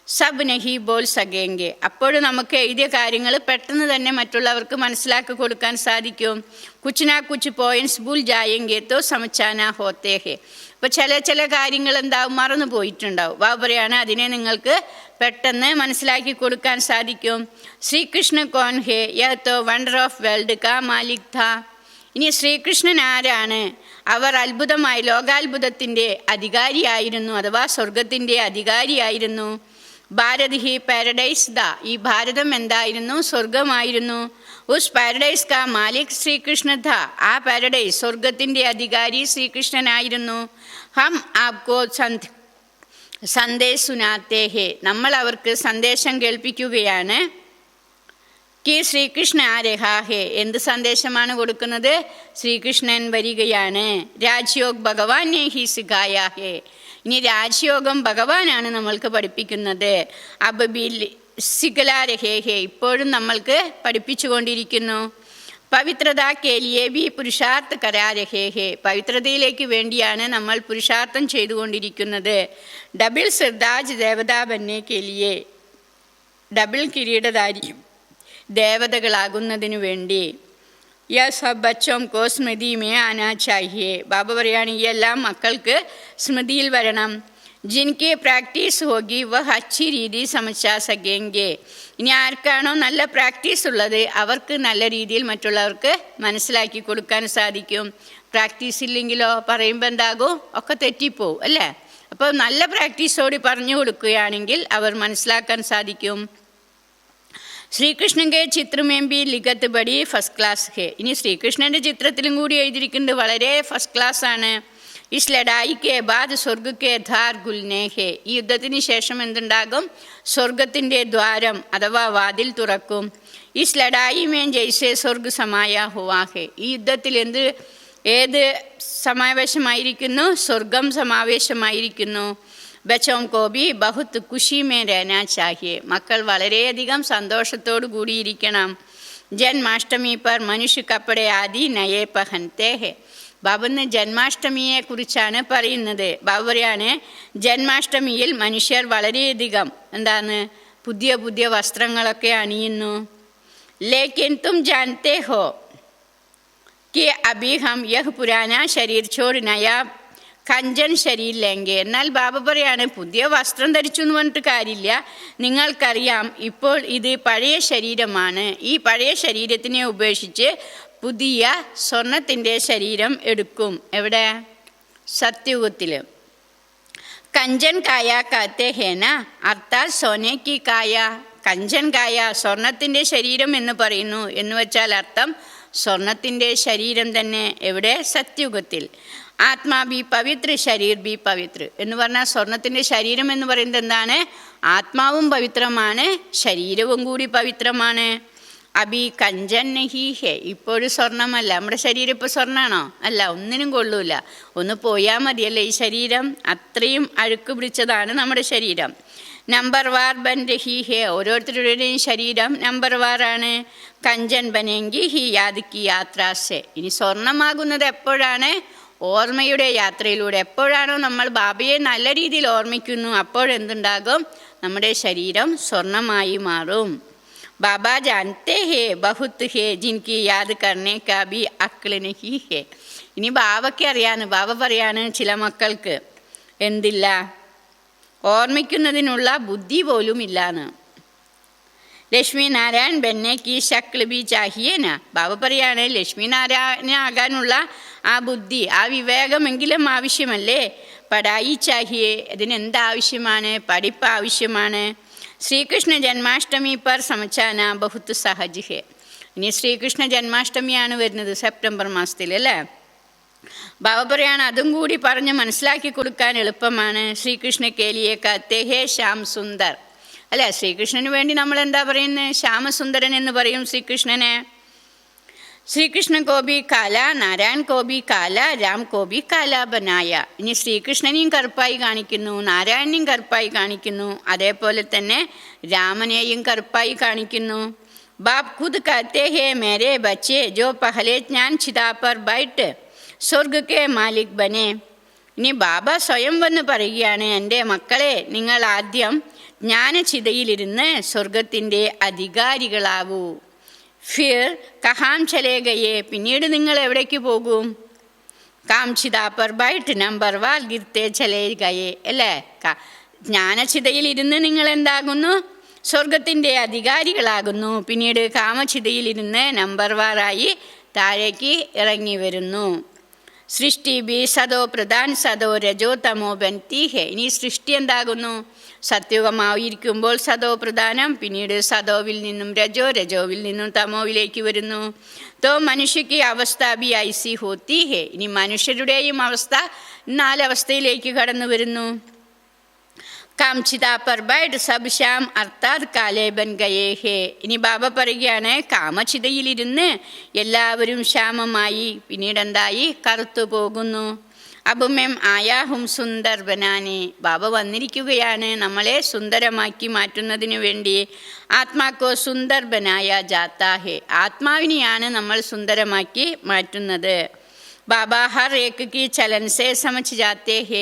സബ് നഹി ബോൾ സകേങ്കെ, അപ്പോഴും നമുക്ക് എഴുതിയ കാര്യങ്ങൾ പെട്ടെന്ന് തന്നെ മറ്റുള്ളവർക്ക് മനസ്സിലാക്കി കൊടുക്കാൻ സാധിക്കും. കുച്ച് നാ കുച്ച് പോയിന്റ്സ് ഭൂൽ ജായെങ്കെ തോ സമച്ചാന ഹോത്തേ ഹേ. അപ്പോൾ ചില കാര്യങ്ങൾ എന്താവും? മറന്നു പോയിട്ടുണ്ടാവും. ബാബ പറയാണ് അതിനെ നിങ്ങൾക്ക് പെട്ടെന്ന് മനസ്സിലാക്കി കൊടുക്കാൻ സാധിക്കും. ശ്രീകൃഷ്ണ കോൻ ഹേ യഹ് തോ വണ്ടർ ഓഫ് വേൾഡ് കാ മാലിക് ഥാ. ഇനി ശ്രീകൃഷ്ണൻ ആരാണ്? അവർ അത്ഭുതമായി ലോകാത്ഭുതത്തിൻ്റെ അധികാരിയായിരുന്നു, അഥവാ സ്വർഗത്തിൻ്റെ അധികാരിയായിരുന്നു. ഭാരത് ഹി പാരഡൈസ് ദ, ഈ ഭാരതം എന്തായിരുന്നു? സ്വർഗമായിരുന്നു. ഉസ് പാരഡൈസ് കാ മാലിക് ശ്രീകൃഷ്ണ ഥ, ആ പാരഡൈസ് സ്വർഗത്തിൻ്റെ അധികാരി ശ്രീകൃഷ്ണനായിരുന്നു. ഹം ആപ്കോ സന്ദേശ് സുനാത്തേ ഹേ, നമ്മൾ അവർക്ക് സന്ദേശം കേൾപ്പിക്കുകയാണ്. കി ശ്രീകൃഷ്ണ ആ രഹാ ഹേ, എന്ത് സന്ദേശമാണ് കൊടുക്കുന്നത്? ശ്രീകൃഷ്ണൻ വരികയാണ്. രാജ്യോഗ് ഭഗവാനെ ഹി സിഖായ ഹേ, ഇനി രാജ്യോഗം ഭഗവാനാണ് നമ്മൾക്ക് പഠിപ്പിക്കുന്നത്. അബബി സിഖലാ രഹേ ഹേ, ഇപ്പോഴും നമ്മൾക്ക് പഠിപ്പിച്ചു കൊണ്ടിരിക്കുന്നു. പവിത്രത കേലിയെ ബി പുരുഷാർത്ഥ കരാ രഹേ ഹേ, പവിത്രതയിലേക്ക് വേണ്ടിയാണ് നമ്മൾ പുരുഷാർത്ഥം ചെയ്തുകൊണ്ടിരിക്കുന്നത്. ഡബിൾ സിർദാജ് ദേവതാ ബന്നെ കേലിയെ, ഡബിൾ കിരീടധാരി ദേവതകളാകുന്നതിനു വേണ്ടി. യ സബ് ബച്ചോം കോ സ്മൃതി മേ ആനാ ചാഹിയേ, ബാബ പറയാണ് ഈ എല്ലാം മക്കൾക്ക് സ്മൃതിയിൽ വരണം. ജിൻകെ പ്രാക്ടീസ് ഹോഗി വഹ് അച്ചി രീതി സമച്ചാ സകേങ്കെ, ഇനി ആർക്കാണോ നല്ല പ്രാക്ടീസ് ഉള്ളത് അവർക്ക് നല്ല രീതിയിൽ മറ്റുള്ളവർക്ക് മനസ്സിലാക്കി കൊടുക്കാൻ സാധിക്കും. പ്രാക്ടീസ് ഇല്ലെങ്കിലോ പറയുമ്പോൾ എന്താകും? ഒക്കെ തെറ്റിപ്പോവും അല്ലേ? അപ്പോൾ നല്ല പ്രാക്ടീസോട് പറഞ്ഞു കൊടുക്കുകയാണെങ്കിൽ അവർ മനസ്സിലാക്കാൻ സാധിക്കും. ശ്രീകൃഷ്ണൻ്റെ ചിത്രമേം ബി ലിഖത്ത് ബടി ഫസ്റ്റ് ക്ലാസ് ഹേ, ഇനി ശ്രീകൃഷ്ണൻ്റെ ചിത്രത്തിലും കൂടി എഴുതിയിരിക്കുന്നത് വളരെ ഫസ്റ്റ് ക്ലാസ് ആണ്. ഇസ് ലഡായിക്ക് ബാദ് സ്വർഗക്കെ ധാർ ഗുൽനേ ഹേ, ഈ യുദ്ധത്തിന് ശേഷം എന്തുണ്ടാകും? സ്വർഗത്തിൻ്റെ ദ്വാരം അഥവാ വാതിൽ തുറക്കും. ഇസ് ലഡായി മേൻ ജയ്സേ സ്വർഗ് സമായ ഹുവാ ഹേ, ഈ യുദ്ധത്തിൽ ഏത് സമാവേശമായിരിക്കുന്നു? സ്വർഗം സമാവേശമായിരിക്കുന്നു. ബച്ചോം കോ ബി ബഹുത് ഖുഷി മേ രഹനാ ചാഹിയേ, മക്കൾ വളരെയധികം സന്തോഷത്തോടു കൂടിയിരിക്കണം. ജന്മാഷ്ടമി പർ മനുഷ്യ കപ്പടെ ആദി നയേ പഹൻതേ ഹേ, ബാബന്ന് ജന്മാഷ്ടമിയെ കുറിച്ചാണ് പറയുന്നത്. ബാബ പറയാണ് ജന്മാഷ്ടമിയിൽ മനുഷ്യർ വളരെയധികം എന്താണ്? പുതിയ പുതിയ വസ്ത്രങ്ങളൊക്കെ അണിയുന്നു. ലേക്കിൻ തും ജാൻതേ ഹോ कि अभी हम यह पुराना शरीर छोड़ नया കഞ്ചൻ ശരീരിലെങ്കിൽ, എന്നാൽ ബാബ പറയാണ് പുതിയ വസ്ത്രം ധരിച്ചു എന്ന് പറഞ്ഞിട്ട് കാര്യമില്ല. നിങ്ങൾക്കറിയാം ഇപ്പോൾ ഇത് പഴയ ശരീരമാണ്. ഈ പഴയ ശരീരത്തിനെ ഉപേക്ഷിച്ച് പുതിയ സ്വർണത്തിൻ്റെ ശരീരം എടുക്കും. എവിടെ? സത്യുഗത്തിൽ. കഞ്ചൻ കായ കാത്തെ ഹേന, അർത്ഥാൽ സോനേക്കി കായ. കഞ്ചൻ കായ സ്വർണത്തിൻ്റെ ശരീരം എന്ന് പറയുന്നു. എന്ന് വെച്ചാൽ അർത്ഥം സ്വർണത്തിൻ്റെ ശരീരം തന്നെ. എവിടെ? സത്യുഗത്തിൽ. ആത്മാ ബി പവിത്ര ശരീർ ബി പവിത്ര എന്ന് പറഞ്ഞാൽ സ്വർണത്തിൻ്റെ ശരീരം എന്ന് പറയുന്നത് എന്താണ്? ആത്മാവും പവിത്രമാണ്, ശരീരവും കൂടി പവിത്രമാണ്. അബി കഞ്ചൻ നഹി ഹേ, ഇപ്പോഴും സ്വർണ്ണമല്ല. നമ്മുടെ ശരീരം ഇപ്പോൾ സ്വർണ്ണമാണോ? അല്ല, ഒന്നിനും കൊള്ളൂല. ഒന്ന് പോയാൽ മതിയല്ലേ ഈ ശരീരം. അത്രയും അഴുക്ക് പിടിച്ചതാണ് നമ്മുടെ ശരീരം. നമ്പർ വാർ ബൻ രഹി ഹേ, ഓരോരുത്തരുടെയും ശരീരം നമ്പർ വാറാണ്. കഞ്ചൻ ബനെങ്കി ഹി യാദ് കി യാത്രാസെ, ഇനി സ്വർണ്ണമാകുന്നത് എപ്പോഴാണ്? ഓർമ്മയുടെ യാത്രയിലൂടെ. എപ്പോഴാണോ നമ്മൾ ബാബയെ നല്ല രീതിയിൽ ഓർമ്മിക്കുന്നു, അപ്പോഴെന്തുണ്ടാകും? നമ്മുടെ ശരീരം സ്വർണ്ണമായി മാറും. ബാബ ജാനത്തെ ഹേ ബഹുത്ത് ഹേ ജിൻകി യാദ് കർണേ കാ ബി അക്ൽ നഹി ഹേ. ഇനി ബാബയ്ക്ക് അറിയാന്ന്. ബാബ പറയാണ് ചില മക്കൾക്ക് എന്തില്ല? ഓർമ്മിക്കുന്നതിനുള്ള ബുദ്ധി പോലും ഇല്ലാന്ന്. ലക്ഷ്മി നാരായൺ ബെന്നെ കി ശക്ൽ ബി ചാഹിയേന, ബാബ പറയാണ് ലക്ഷ്മി നാരായണനാകാനുള്ള ആ ബുദ്ധി, ആ വിവേകമെങ്കിലും ആവശ്യമല്ലേ? പഠായി ചാഹിയേ, അതിനെന്താവശ്യമാണ്? പഠിപ്പ് ആവശ്യമാണ്. ശ്രീകൃഷ്ണ ജന്മാഷ്ടമി പർ സമച്ചാന ബഹുത്ത് സഹജ് ഹേ. ഇനി ശ്രീകൃഷ്ണ ജന്മാഷ്ടമിയാണ് വരുന്നത് സെപ്റ്റംബർ മാസത്തിൽ അല്ലേ? ബാബ പറയാണ് അതും കൂടി പറഞ്ഞ് മനസ്സിലാക്കി കൊടുക്കാൻ എളുപ്പമാണ്. ശ്രീകൃഷ്ണ കേലിയെ കത്തെ ഹേ ശ്യാം സുന്ദർ അല്ലേ? ശ്രീകൃഷ്ണന് വേണ്ടി നമ്മൾ എന്താ പറയുന്നത്? ശ്യാമസുന്ദരൻ എന്ന് പറയും ശ്രീകൃഷ്ണനെ. ശ്രീകൃഷ്ണ കോബി കാല, നാരായൺ കോബി കാല, രാം കോബി കാല ബനായ. ഇനി ശ്രീകൃഷ്ണനെയും കറുപ്പായി കാണിക്കുന്നു, നാരായണനെയും കറുപ്പായി കാണിക്കുന്നു, അതേപോലെ തന്നെ രാമനെയും കറുപ്പായി കാണിക്കുന്നു. ബാപ് ഖുദ് കഹത്തെ ഹേ മേരെ ബച്ചേ ജോ പഹലെ ജ്ഞാൻ ചിതാ പർ ബൈട്ട് സ്വർഗ് കെ മാലിക് ബനെ. ഇനി ബാബ സ്വയം വന്ന് പറയുകയാണ്, എൻ്റെ മക്കളെ, നിങ്ങൾ ആദ്യം ജ്ഞാനചിതയിലിരുന്ന് സ്വർഗത്തിൻ്റെ അധികാരികളാവൂ. ഫിർ കഹാം ചലേ ഗയേ, പിന്നീട് നിങ്ങൾ എവിടേക്ക് പോകും? കാംചിത പർ ബൈട്ട് നമ്പർ വാൽ ഗിർത്തെ ചലേ ഗയേ അല്ലേ? ജ്ഞാനചിതയിലിരുന്ന് നിങ്ങൾ എന്താകുന്നു? സ്വർഗത്തിൻ്റെ അധികാരികളാകുന്നു. പിന്നീട് കാമചിതയിലിരുന്ന് നമ്പർ വാറായി താഴേക്ക് ഇറങ്ങി വരുന്നു. സൃഷ്ടി ബി സദോ പ്രധാൻ സദോ രജോ തമോ ബൻതി ഹെ. ഇനി സൃഷ്ടി എന്താകുന്നു? സത്യുഗമായിരിക്കുമ്പോൾ സദോ പ്രധാനം, പിന്നീട് സദോവിൽ നിന്നും രജോ, രജോവിൽ നിന്നും തമോവിലേക്ക് വരുന്നു. തോ മനുഷ്യക്ക് അവസ്ഥ ബി ഐസി ഹോത്തി ഹെ. ഇനി മനുഷ്യരുടെയും അവസ്ഥ 4 അവസ്ഥയിലേക്ക് കടന്നു വരുന്നു. കാംചിത പർ ബൈഡ് സബ് ശ്യാം അർത്ഥാത് കാലേ ബൻ ഗയേ ഹേ. ഇനി ബാബ പറയുകയാണ് കാമചിതയിലിരുന്ന് എല്ലാവരും ശ്യാമമായി, പിന്നീട് എന്തായി? കറുത്തു പോകുന്നു. അബുമെം ആയാഹും സുന്ദർ ബനാനെ. ബാബ വന്നിരിക്കുകയാണ് നമ്മളെ സുന്ദരമാക്കി മാറ്റുന്നതിന് വേണ്ടി. ആത്മാക്കോ സുന്ദർ ബനായ ജാത്താ ഹേ. ആത്മാവിനെയാണ് നമ്മൾ സുന്ദരമാക്കി മാറ്റുന്നത്. ബാബ ഹർ ഏക് കി ചലൻ സേ സമझ് ജാത്തേ ഹേ.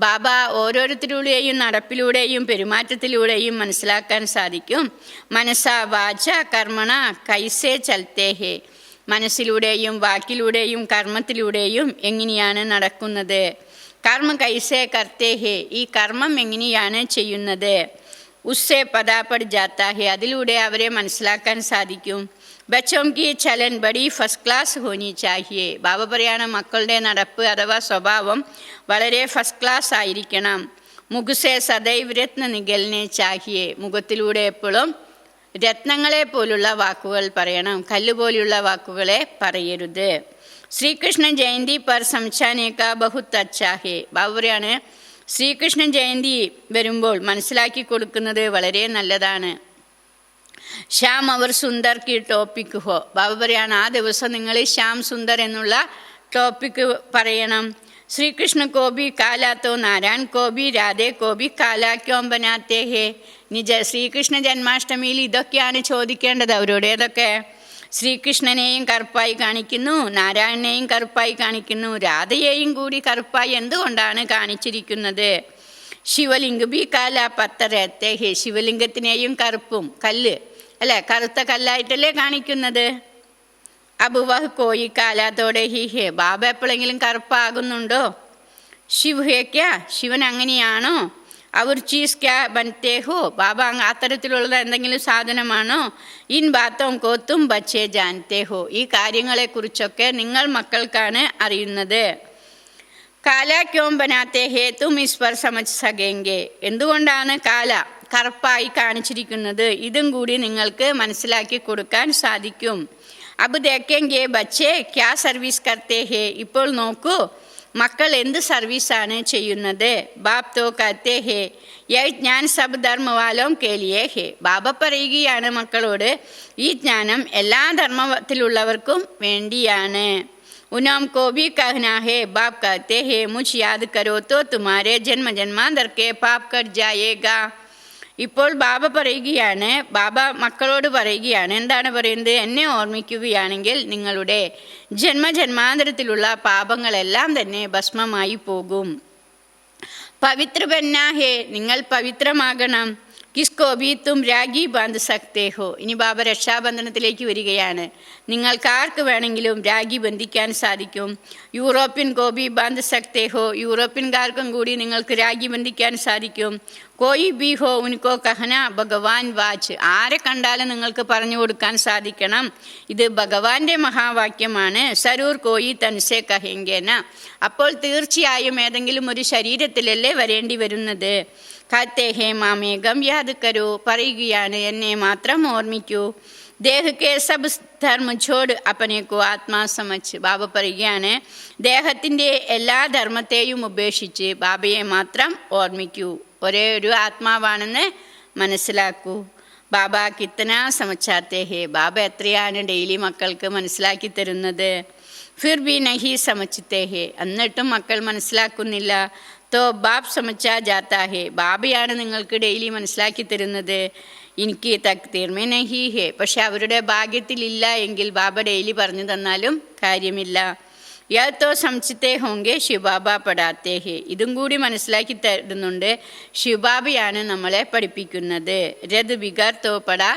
ബാബ ഓരോരുത്തരുടെയും നടപ്പിലൂടെയും പെരുമാറ്റത്തിലൂടെയും മനസ്സിലാക്കാൻ സാധിക്കും. മനസ്സ വാച കർമ്മണ കൈസേ ചലത്തേ ഹേ. മനസ്സിലൂടെയും വാക്കിലൂടെയും കർമ്മത്തിലൂടെയും എങ്ങനെയാണ് നടക്കുന്നത്? കർമ്മ കൈസേ കർത്തേ ഹേ. ഈ കർമ്മം എങ്ങനെയാണ് ചെയ്യുന്നത്? ഉസ്സേ പദാപഡ് ജാത്താ ഹേ. അതിലൂടെ അവരെ മനസ്സിലാക്കാൻ സാധിക്കും. ബച്ചോം കി ചലൻ ബഡി ഫസ്റ്റ് ക്ലാസ് ഹോനി ചാഹിയേ. ബാബ പറയാണ് മക്കളുടെ നടപ്പ് അഥവാ സ്വഭാവം വളരെ ഫസ്റ്റ് ക്ലാസ് ആയിരിക്കണം. മുഖസേ സദൈവ് രത്ന നികൽനെ ചാഹിയേ. മുഖത്തിലൂടെ എപ്പോഴും രത്നങ്ങളെ പോലുള്ള വാക്കുകൾ പറയണം, കല്ലുപോലുള്ള വാക്കുകളെ പറയരുത്. ശ്രീകൃഷ്ണ ജയന്തി പർ സംസാനേക്ക ബഹുത്ത് അച്ഛാ ഹേ. ബാബ പറയാണ് ശ്രീകൃഷ്ണ ജയന്തി വരുമ്പോൾ മനസ്സിലാക്കി കൊടുക്കുന്നത് വളരെ നല്ലതാണ്. ശ്യാം അവർ സുന്ദർ കി ടോപ്പിക് ഹോ. ബാബ പറയാണ് ആ ദിവസം നിങ്ങൾ ശ്യാം സുന്ദർ എന്നുള്ള ടോപ്പിക്ക് പറയണം. ശ്രീകൃഷ്ണ കോബി കാലാത്തോ നാരായൺ കോബി രാധേ കോബി കാലാ ക്യോം ബനാത്തേ ഹേ. ശ്രീകൃഷ്ണ ജന്മാഷ്ടമിയിൽ ഇതൊക്കെയാണ് ചോദിക്കേണ്ടത് അവരോട്. ഏതൊക്കെ? ശ്രീകൃഷ്ണനെയും കറുപ്പായി കാണിക്കുന്നു, നാരായണനെയും കറുപ്പായി കാണിക്കുന്നു, രാധയെയും കൂടി കറുപ്പായി എന്തുകൊണ്ടാണ് കാണിച്ചിരിക്കുന്നത്? ശിവലിംഗ ബി കാല പത്തരത്തെ ഹേ. ശിവലിംഗത്തിനെയും കറുപ്പും കല്ല് അല്ലേ, കറുത്ത കല്ലായിട്ടല്ലേ കാണിക്കുന്നത്? അബുവഹ് കോയി കാലാത്തോടെ ഹി ഹേ. ബാബ എപ്പോഴെങ്കിലും കറുപ്പാകുന്നുണ്ടോ? ശിവ് ഹേ ക്യാ. ശിവൻ അങ്ങനെയാണോ? അവർ ചീസ് ക്യാ ബനത്തെ ഹോ, ബാബ അത്തരത്തിലുള്ളത് എന്തെങ്കിലും സാധനമാണോ? ഇൻ ബാത്തോം കോ തും ബച്ചേ ജാനത്തെ ഹോ, ഈ കാര്യങ്ങളെക്കുറിച്ചൊക്കെ നിങ്ങൾ മക്കൾക്കാണ് അറിയുന്നത്. കാല ക്യോം ബനാത്തെ ഹേ തും ഇസ് പർ സമജ് സകേംഗെ, എന്തുകൊണ്ടാണ് കാല കറുപ്പായി കാണിച്ചിരിക്കുന്നത്, ഇതും കൂടി നിങ്ങൾക്ക് മനസ്സിലാക്കി കൊടുക്കാൻ സാധിക്കും. അബ് ദേഖേംഗെ ബച്ചേ ക്യാ സർവീസ് കർത്തേ ഹേ, ഇപ്പോൾ നോക്കൂ മക്കൾ എന്ത് സർവീസാണ് ചെയ്യുന്നത്. ബാപ് തോ കർത്തേ ഹേ യഹ് ജ്ഞാൻ സബ് ധർമ്മവാലോം കേലിയേ ഹേ, ബാബ പറയുകയാണ് മക്കളോട് ഈ ജ്ഞാനം എല്ലാ ധർമ്മത്തിലുള്ളവർക്കും വേണ്ടിയാണ്. उनाम को भी कहना है, बाप कहते हैं मुझ याद करो तो तुम्हारे जन्म जन्मांतर के पाप कट जाएगा. ഇപ്പോൾ ബാബ പറയുകയാണ്, ബാബ മക്കളോട് പറയുകയാണ്, എന്താണ് പറയുന്നത്? എന്നെ ഓർമ്മിക്കുകയാണെങ്കിൽ നിങ്ങളുടെ ജന്മജന്മാന്തരത്തിലുള്ള പാപങ്ങളെല്ലാം തന്നെ ഭസ്മമായി പോകും. പവിത്ര ബന്നാ ഹേ, നിങ്ങൾ പവിത്രമാകണം. കിസ്കോ ബി തും രാഗി ബാന്ധ് സക്തേ ഹോ, ഇനി ബാബ രക്ഷാബന്ധനത്തിലേക്ക് വരികയാണ്. നിങ്ങൾക്ക് ആർക്ക് വേണമെങ്കിലും രാഗി ബന്ധിക്കാൻ സാധിക്കും. യൂറോപ്യൻ ഗോബി ബാന്ധ് സക്തേ ഹോ, യൂറോപ്യൻകാർക്കും കൂടി നിങ്ങൾക്ക് രാഗി ബന്ധിക്കാൻ സാധിക്കും. കോയി ബി ഹോ ഉൻകോ കഹന ഭഗവാൻ വാച്ച്, ആരെ കണ്ടാലും നിങ്ങൾക്ക് പറഞ്ഞു കൊടുക്കാൻ സാധിക്കണം ഇത് ഭഗവാന്റെ മഹാവാക്യമാണ്. സരൂർ കോയി തൻസെ കഹെങ്കേന, അപ്പോൾ തീർച്ചയായും ഏതെങ്കിലും ഒരു ശരീരത്തിലല്ലേ വരേണ്ടി വരുന്നത്. कहते हैं मामे गम याद करो, പറയുകയാണ് എന്നെ മാത്രം ഓർമ്മിക്കൂ. ദേഹ കെ സബ് ധർമ്മ ഛോഡ് അപ്പനെ കോ ആത്മാ സമച്ച്, ബാബ പറയുകയാണ് ദേഹത്തിൻ്റെ എല്ലാ ധർമ്മത്തെയും ഉപേക്ഷിച്ച് ബാബയെ മാത്രം ഓർമ്മിക്കൂ, ഒരേ ഒരു ആത്മാവാണെന്ന് മനസ്സിലാക്കൂ. ബാബ കിത്തന സമച്ചാത്തേ ഹേ, ബാബ എത്രയാണ് ഡെയിലി മക്കൾക്ക് മനസ്സിലാക്കി തരുന്നത്. ഫിർ ബി നഹി സമച്ചത്തെ ഹേ, എന്നിട്ടും മക്കൾ മനസ്സിലാക്കുന്നില്ല. തോ ബാബ് സമച്ചാ ജാത്താ ഹേ, ബാബയാണ് നിങ്ങൾക്ക് ഡെയിലി മനസ്സിലാക്കി തരുന്നത്. എനിക്ക് തക്തീർമേ നഹി ഹേ, പക്ഷെ അവരുടെ ഭാഗ്യത്തിലില്ല എങ്കിൽ ബാബ ഡെയിലി പറഞ്ഞു തന്നാലും കാര്യമില്ല. യാ തോ സംചിത്തേ ഹോങ്കെ ശിവബാബ പടാത്തേ ഹേ, ഇതും കൂടി മനസ്സിലാക്കി തരുന്നുണ്ട്, ശിവബാബയാണ് നമ്മളെ പഠിപ്പിക്കുന്നത്. രഥ് ബിഗർ തോ പടാ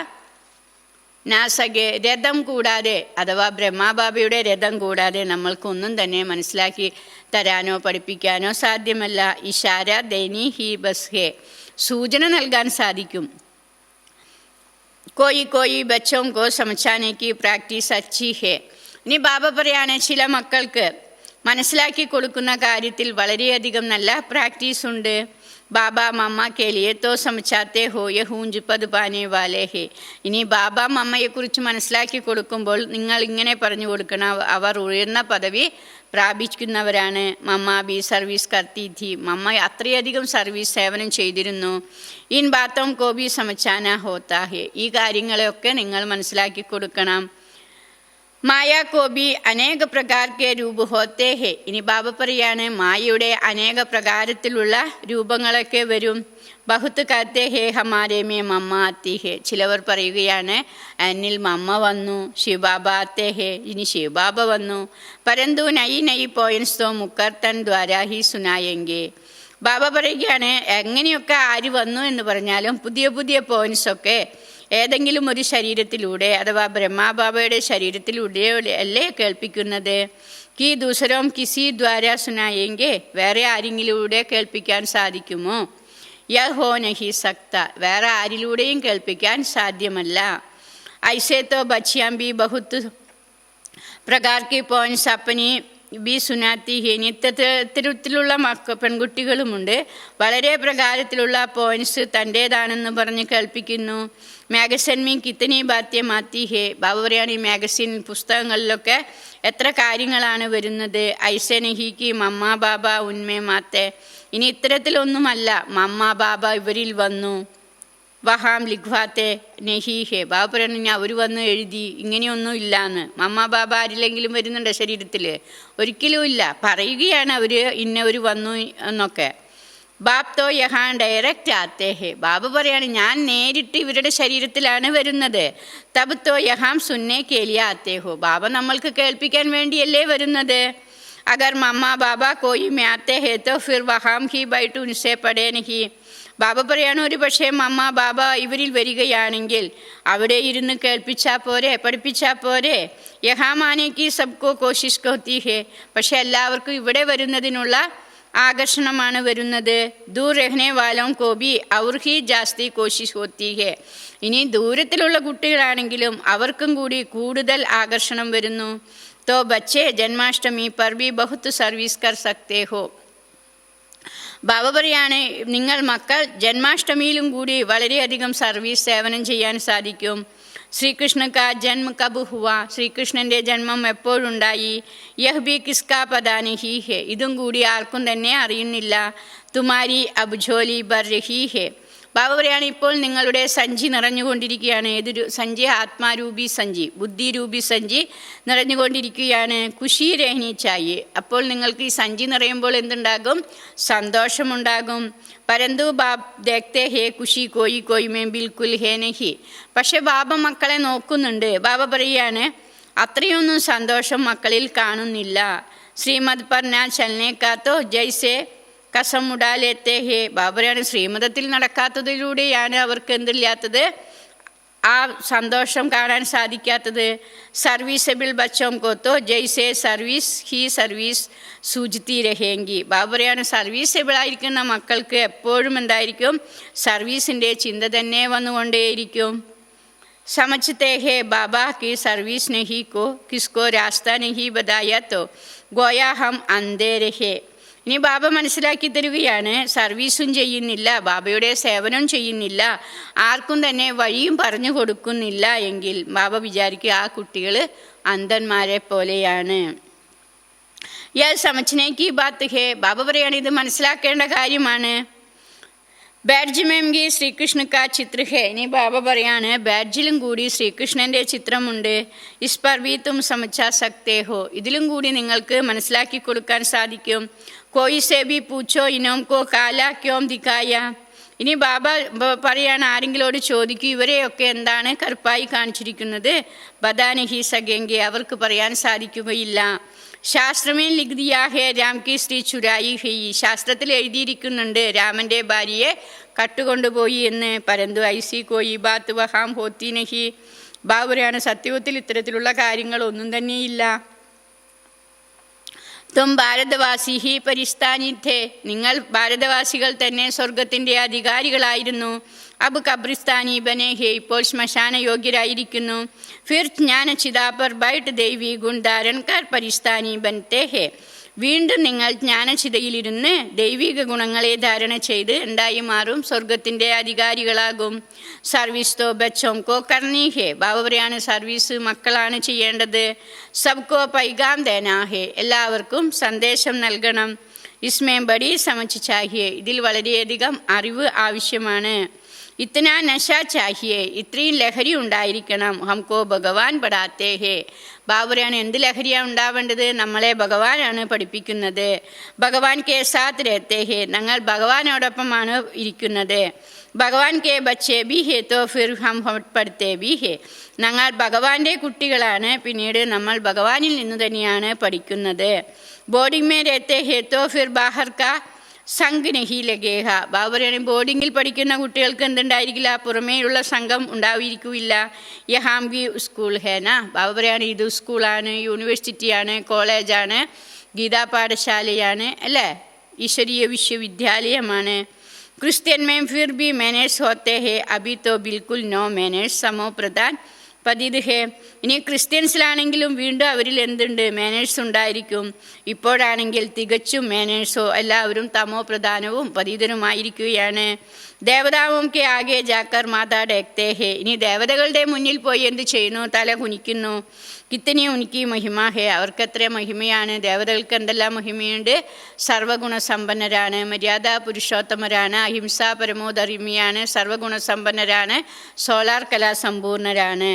നാസകെ, രഥം കൂടാതെ അഥവാ ബ്രഹ്മാബാബയുടെ രഥം കൂടാതെ നമ്മൾക്കൊന്നും തന്നെ മനസ്സിലാക്കി തരാനോ പഠിപ്പിക്കാനോ സാധ്യമല്ല. ഇഷാര ദൈനി ഹി ബസ് ഹേ, സൂചന നൽകാൻ സാധിക്കും. കോയി കോയി ബച്ചോം കോ സമച്ചാനേക്ക് പ്രാക്ടീസ് അച്ചി ഹേ, ഇനി ബാബ പറയാണ് ചില മക്കൾക്ക് മനസ്സിലാക്കി കൊടുക്കുന്ന കാര്യത്തിൽ വളരെയധികം നല്ല പ്രാക്ടീസ് ഉണ്ട്. ബാബ മമ്മ കേലിയെ തോ സമച്ചാത്തേ ഹോ യ ഹൂഞ്ച് പത് പാനേ വാലേ ഹേ, ഇനി ബാബ മമ്മയെക്കുറിച്ച് മനസ്സിലാക്കി കൊടുക്കുമ്പോൾ നിങ്ങൾ ഇങ്ങനെ പറഞ്ഞു കൊടുക്കണം, അവർ ഉയർന്ന പദവി പ്രാപിക്കുന്നവരാണ്. മമ്മ ബി സർവീസ് കർത്തി ഥി, മമ്മ അത്രയധികം സർവീസ് സേവനം ചെയ്തിരുന്നു. ഇൻ ബാത്തോം കോ ബി സമച്ചാന ഹോത്താ ഹേ, ഈ കാര്യങ്ങളെയൊക്കെ നിങ്ങൾ മനസ്സിലാക്കി കൊടുക്കണം. മായ കോബി അനേക പ്രകാരത്തെ രൂപ ഹോത്തേ ഹേ, ഇനി ബാബ പറയാണ് മായയുടെ അനേക പ്രകാരത്തിലുള്ള രൂപങ്ങളൊക്കെ വരും. ബഹുത്ത് കത്തെ ഹേ ഹമാരേ മേ മമ്മ ആത്തി ഹേ, ചിലവർ പറയുകയാണ് എന്നിൽ മമ്മ വന്നു. ശിവബാബ ആത്തേ ഹേ, ഇനി ശിവബാബ വന്നു. പരന്തു നൈ നൈ പോയിൻസ് തോ മുക്കർത്തൻ ദ്വാരാ ഹി സുനായെങ്കെ, ബാബ പറയുകയാണ് എങ്ങനെയൊക്കെ ആര് വന്നു എന്ന് പറഞ്ഞാലും പുതിയ പുതിയ പോയിൻസൊക്കെ ഏതെങ്കിലും ഒരു ശരീരത്തിലൂടെ അഥവാ ബ്രഹ്മാബാബയുടെ ശരീരത്തിലൂടെ അല്ലേ കേൾപ്പിക്കുന്നത്. കി ദൂസരോം കിസി ദ്വാരാ സുനായെങ്കെ, വേറെ ആരെങ്കിലൂടെ കേൾപ്പിക്കാൻ സാധിക്കുമോ? യഹ് ഹോ നഹി സക്ത, വേറെ ആരിലൂടെയും കേൾപ്പിക്കാൻ സാധ്യമല്ല. ഐസേ തോ ബച്ചിയാം ബി ബഹുത്ത് പ്രകാർ കി പോയിൻസ് അപ്പനി ബി സുനാത്തി ഹേ, ഇത്തരത്തിലുള്ള പെൺകുട്ടികളുമുണ്ട്, വളരെ പ്രകാരത്തിലുള്ള പോയിൻറ്റ്സ് തൻ്റേതാണെന്ന് പറഞ്ഞ് കേൾപ്പിക്കുന്നു. മാഗസിൻ മീ കിത്തനി ബാത്യമാത്തി ഹേ, ബാബ പറയാണ് ഈ മാഗസിൻ പുസ്തകങ്ങളിലൊക്കെ എത്ര കാര്യങ്ങളാണ് വരുന്നത്. ഐസെ നഹിക്ക് മമ്മ ബാബ ഉന്മേ മാത്തേ, ഇനി ഇത്തരത്തിലൊന്നുമല്ല മമ്മ ബാബ ഇവരിൽ വന്നു. വഹാം ലിഖ്വാത്തെ നെഹി ഹേ, ബാബ പറയുന്നത് അവർ വന്ന് എഴുതി, ഇങ്ങനെയൊന്നും ഇല്ലാന്ന്. മമ്മ ബാബ ആരില്ലെങ്കിലും വരുന്നുണ്ട് ശരീരത്തിൽ? ഒരിക്കലും ഇല്ല. പറയുകയാണ് അവർ ഇന്നവർ വന്നു എന്നൊക്കെ. ബാബ് തോ യഹാൻ ഡയറക്റ്റ് ആത്തേ ഹേ, ബാബ പറയാണ് ഞാൻ നേരിട്ട് ഇവരുടെ ശരീരത്തിലാണ് വരുന്നത്. തബ് തോ യഹാം സുന്നെ കേലിയ ആത്തേ ഹോ, ബാബ നമ്മൾക്ക് കേൾപ്പിക്കാൻ വേണ്ടിയല്ലേ വരുന്നത്. അഗർ മമ്മ ബാബ കോയി മേ ആത്തേ ഹേ തോ ഫിർ വഹാം ഹി ബൈട്ട് ഉൻസെ പടേ നഹി, ബാബ പറയാണ് ഒരു പക്ഷേ മമ്മ ബാബ ഇവരിൽ വരികയാണെങ്കിൽ അവിടെ ഇരുന്ന് കേൾപ്പിച്ചാൽ പോരെ, പഠിപ്പിച്ചാൽ പോരെ. യഹാമാനേക്ക് സബ്കോ കോശിഷ് ഹോത്തി ഹേ, പക്ഷെ എല്ലാവർക്കും ഇവിടെ വരുന്നതിനുള്ള ആകർഷണമാണ് വരുന്നത്. ദൂർ രഹ്നെ വാലോം കോ ഭി ഔർ ഹി ജാസ്തി കോശിഷ് ഹോത്തി ഹെ. ഇനി ദൂരത്തിലുള്ള കുട്ടികളാണെങ്കിലും അവർക്കും കൂടി കൂടുതൽ ആകർഷണം വരുന്നു. തോ ബച്ചെ ജന്മാഷ്ടമി പർ ഭി ബഹുത് സർവീസ് കർ സക്തേ ഹോ. ബാബ പറയാണ്, നിങ്ങൾ മക്കൾ ജന്മാഷ്ടമിയിലും കൂടി വളരെയധികം സർവീസ് സേവനം ചെയ്യാൻ സാധിക്കും. ശ്രീകൃഷ്ണ കാ ജന്മ കബ് ഹുവ. ശ്രീകൃഷ്ണൻ്റെ ജന്മം എപ്പോഴുണ്ടായി? യഹ് ബി കിസ്കാ പതാ നഹീ ഹെ. ഇതും കൂടി ആർക്കും തന്നെ അറിയുന്നില്ല. തുമാരി അബ് ഝോലി ബർ രഹി ഹെ. ബാബ പറയാണ്, ഇപ്പോൾ നിങ്ങളുടെ സഞ്ചി നിറഞ്ഞുകൊണ്ടിരിക്കുകയാണ്. ഏതൊരു സഞ്ചി? ആത്മാരൂപി സഞ്ചി, ബുദ്ധിരൂപി സഞ്ചി നിറഞ്ഞുകൊണ്ടിരിക്കുകയാണ്. ഖുഷി രഹ്നി ചായേ. അപ്പോൾ നിങ്ങൾക്ക് ഈ സഞ്ചി നിറയുമ്പോൾ എന്തുണ്ടാകും? സന്തോഷമുണ്ടാകും. പരന്തു ബാബ് ദേഖ്തേ ഹേ ഖുഷി കോയി കോയി മേ ബിൽക്കുൽ ഹേ നഹി. പക്ഷെ ബാബ മക്കളെ നോക്കുന്നുണ്ട്. ബാബ പറയാണ്, അത്രയൊന്നും സന്തോഷം മക്കളിൽ കാണുന്നില്ല. ശ്രീമദ് പർ നാ ചലനെ കാ തോ ജൈസെ കസം ഉടാലേത്തേ ഹേ. ബാബറാണ്, ശ്രീമതത്തിൽ നടക്കാത്തതിലൂടെയാണ് അവർക്ക് എന്തില്ലാത്തത്? ആ സന്തോഷം കാണാൻ സാധിക്കാത്തത്. സർവീസബിൾ ബച്ചോം കോത്തോ ജയ്സെ സർവീസ് ഹി സർവീസ് സൂചിത്തി രഹേങ്കി. ബാബറയാണ്, സർവീസബിളായിരിക്കുന്ന മക്കൾക്ക് എപ്പോഴും എന്തായിരിക്കും? സർവീസിൻ്റെ ചിന്ത തന്നെ വന്നുകൊണ്ടേയിരിക്കും. समझते हैं बाबा की सर्विस नहीं को किसको रास्ता नहीं बताया तो गोया हम अंधे रहे. ഇനി ബാബ മനസ്സിലാക്കി തരികയാണ്, സർവീസും ചെയ്യുന്നില്ല, ബാബയുടെ സേവനം ചെയ്യുന്നില്ല, ആർക്കും തന്നെ വഴിയും പറഞ്ഞു കൊടുക്കുന്നില്ല എങ്കിൽ ബാബ വിചാരിക്കുക ആ കുട്ടികൾ അന്ധന്മാരെ പോലെയാണ്. യാ സമജ്നേക്ക് ബാത്ത് ഹേ. ബാബ പറയാണ്, ഇത് മനസ്സിലാക്കേണ്ട കാര്യമാണ്. ബാഡ്ജ് മേംഗി ശ്രീകൃഷ്ണ കാ ചിത്ര ഹേ. ഇനി ബാബ പറയാണ്, ബാഡ്ജിലും കൂടി ശ്രീകൃഷ്ണൻ്റെ ചിത്രമുണ്ട്. ഇസ് പർ ഭി തും സമझा सकते हो. ഇതിലും കൂടി നിങ്ങൾക്ക് മനസ്സിലാക്കി കൊടുക്കാൻ സാധിക്കും. കോയി സേ ഭി പൂച്ചോ ഇനോം കോ കാല ക്യോം ദിഖായ. ഇനി ബാബ പറയാണ്, ആരെങ്കിലോട് ചോദിക്കും, ഇവരെയൊക്കെ എന്താണ് കറുപ്പായി കാണിച്ചിരിക്കുന്നത്? ബതാ നഹി സകേങ്കെ. അവർക്ക് പറയാൻ സാധിക്കുകയില്ല. ശാസ്ത്രമേ ലിഖ് ദിയാ ഹേ രാം കി സ്ത്രീ ചുരായി ഹൈ. ശാസ്ത്രത്തിൽ എഴുതിയിരിക്കുന്നുണ്ട് രാമൻ്റെ ഭാര്യയെ കട്ടുകൊണ്ടുപോയി എന്ന്. പരന്തു ഐസി കോയി ബാത്ത് വഹാം ഹോത്തി നഹി. ബാബുരയാണ്, സത്യത്തിൽ ഇത്തരത്തിലുള്ള കാര്യങ്ങളൊന്നും തന്നെയില്ല. തും ഭാരതവാസി ഹി പരിസ്ഥാനിഥേ. നിങ്ങൾ ഭാരതവാസികൾ തന്നെ സ്വർഗത്തിൻ്റെ അധികാരികളായിരുന്നു. അബ് കബ്രിസ്ഥാനി ബനെ ഹേ. ഇപ്പോൾ ശ്മശാന യോഗ്യരായിരിക്കുന്നു. ഫിർ ജ്ഞാനചിതാപർ ബൈട്ട് ദൈവി ഗുൺ ധാരൺ കർ പരിസ്ഥാനി ബൻതേ ഹേ. വീണ്ടും നിങ്ങൾ ജ്ഞാനചിതയിലിരുന്ന് ദൈവിക ഗുണങ്ങളെ ധാരണ ചെയ്ത് എന്തായി മാറും? സ്വർഗത്തിൻ്റെ അധികാരികളാകും. സർവീസ് തോ ബച്ചോം കോ കർണി ഹേ. ബാബ പറയാണ്, സർവീസ് മക്കളാണ് ചെയ്യേണ്ടത്. സബ്കോ പൈഗാം ദേനാ ഹേ. എല്ലാവർക്കും സന്ദേശം നൽകണം. ഇസ്മേ ബഡി സമജ് ചാഹിയേ. ഇതിൽ വളരെയധികം അറിവ് ആവശ്യമാണ്. ഇത്തനാ നശ ചാഹിയേ. ഇത്രയും ലഹരി ഉണ്ടായിരിക്കണം. ഹംകോ ഭഗവാൻ പഠാത്തേ ഹേ. ബാബുരാണ്, എന്ത് ലഹരിയാണ് ഉണ്ടാവേണ്ടത്? നമ്മളെ ഭഗവാനാണ് പഠിപ്പിക്കുന്നത്. ഭഗവാൻ കെ സാത്ത് രഹത്തെ ഹേ. ഞങ്ങൾ ഭഗവാനോടൊപ്പമാണ് ഇരിക്കുന്നത്. ഭഗവാൻ കെ ബച്ചേ ബി ഹേ തോ ഫിർ ഹം പഠിത്തേ ബി ഹേ. ഞങ്ങൾ ഭഗവാന്റെ കുട്ടികളാണ്, പിന്നീട് നമ്മൾ ഭഗവാനിൽ നിന്ന് തന്നെയാണ് പഠിക്കുന്നത്. ബോർഡിംഗ് മേ രഹത്തെ ഹേ തോ ഫിർ ബാഹർ കാ സംഘ് നഹി ലഗേഹ. ബാബറാണ്, ബോർഡിങ്ങിൽ പഠിക്കുന്ന കുട്ടികൾക്ക് എന്തുണ്ടായിരിക്കില്ല? പുറമേയുള്ള സംഘം ഉണ്ടായിരിക്കില്ല. യഹാം ബി സ്കൂൾ ഹേന. ബാബറാണ്, ഇത് സ്കൂളാണ്, യൂണിവേഴ്സിറ്റിയാണ്, കോളേജാണ്, ഗീതാ പാഠശാലയാണ്, അല്ലേ? ഈശ്വരീയ വിശ്വവിദ്യാലയമാണ്. ക്രിസ്ത്യൻ മേം ഫിർ ബി മാനേഴ്സ് ഹോത്തെ ഹേ. അബി തോ ബിൽക്കുൽ നോ മാനേഴ്സ് സമോ പ്രധാൻ പതിത് ഹേ. ഇനി ക്രിസ്ത്യൻസിലാണെങ്കിലും വീണ്ടും അവരിൽ എന്തുണ്ട്? മാനേഴ്സ് ഉണ്ടായിരിക്കും. ഇപ്പോഴാണെങ്കിൽ തികച്ചും മാനേഴ്സോ എല്ലാവരും തമോ പ്രധാനവും പതിതനുമായിരിക്കുകയാണ്. ദേവതാവും കെ ആകെ ജാക്കർ മാതാ ഡേക്തേ ഹേ. ഇനി ദേവതകളുടെ മുന്നിൽ പോയി എന്ത് ചെയ്യുന്നു? തല കുനിക്കുന്നു. കിത്തനി ഉനിക്ക് മഹിമ ഹേ. അവർക്കെത്ര മഹിമയാണ്? ദേവതകൾക്ക് എന്തെല്ലാം മഹിമയുണ്ട്? സർവഗുണസമ്പന്നരാണ്, മര്യാദാ പുരുഷോത്തമരാണ്, അഹിംസാ പരമോധർമ്മിയാണ്, സർവഗുണസമ്പന്നരാണ്, സോളാർ കലാസമ്പൂർണരാണ്.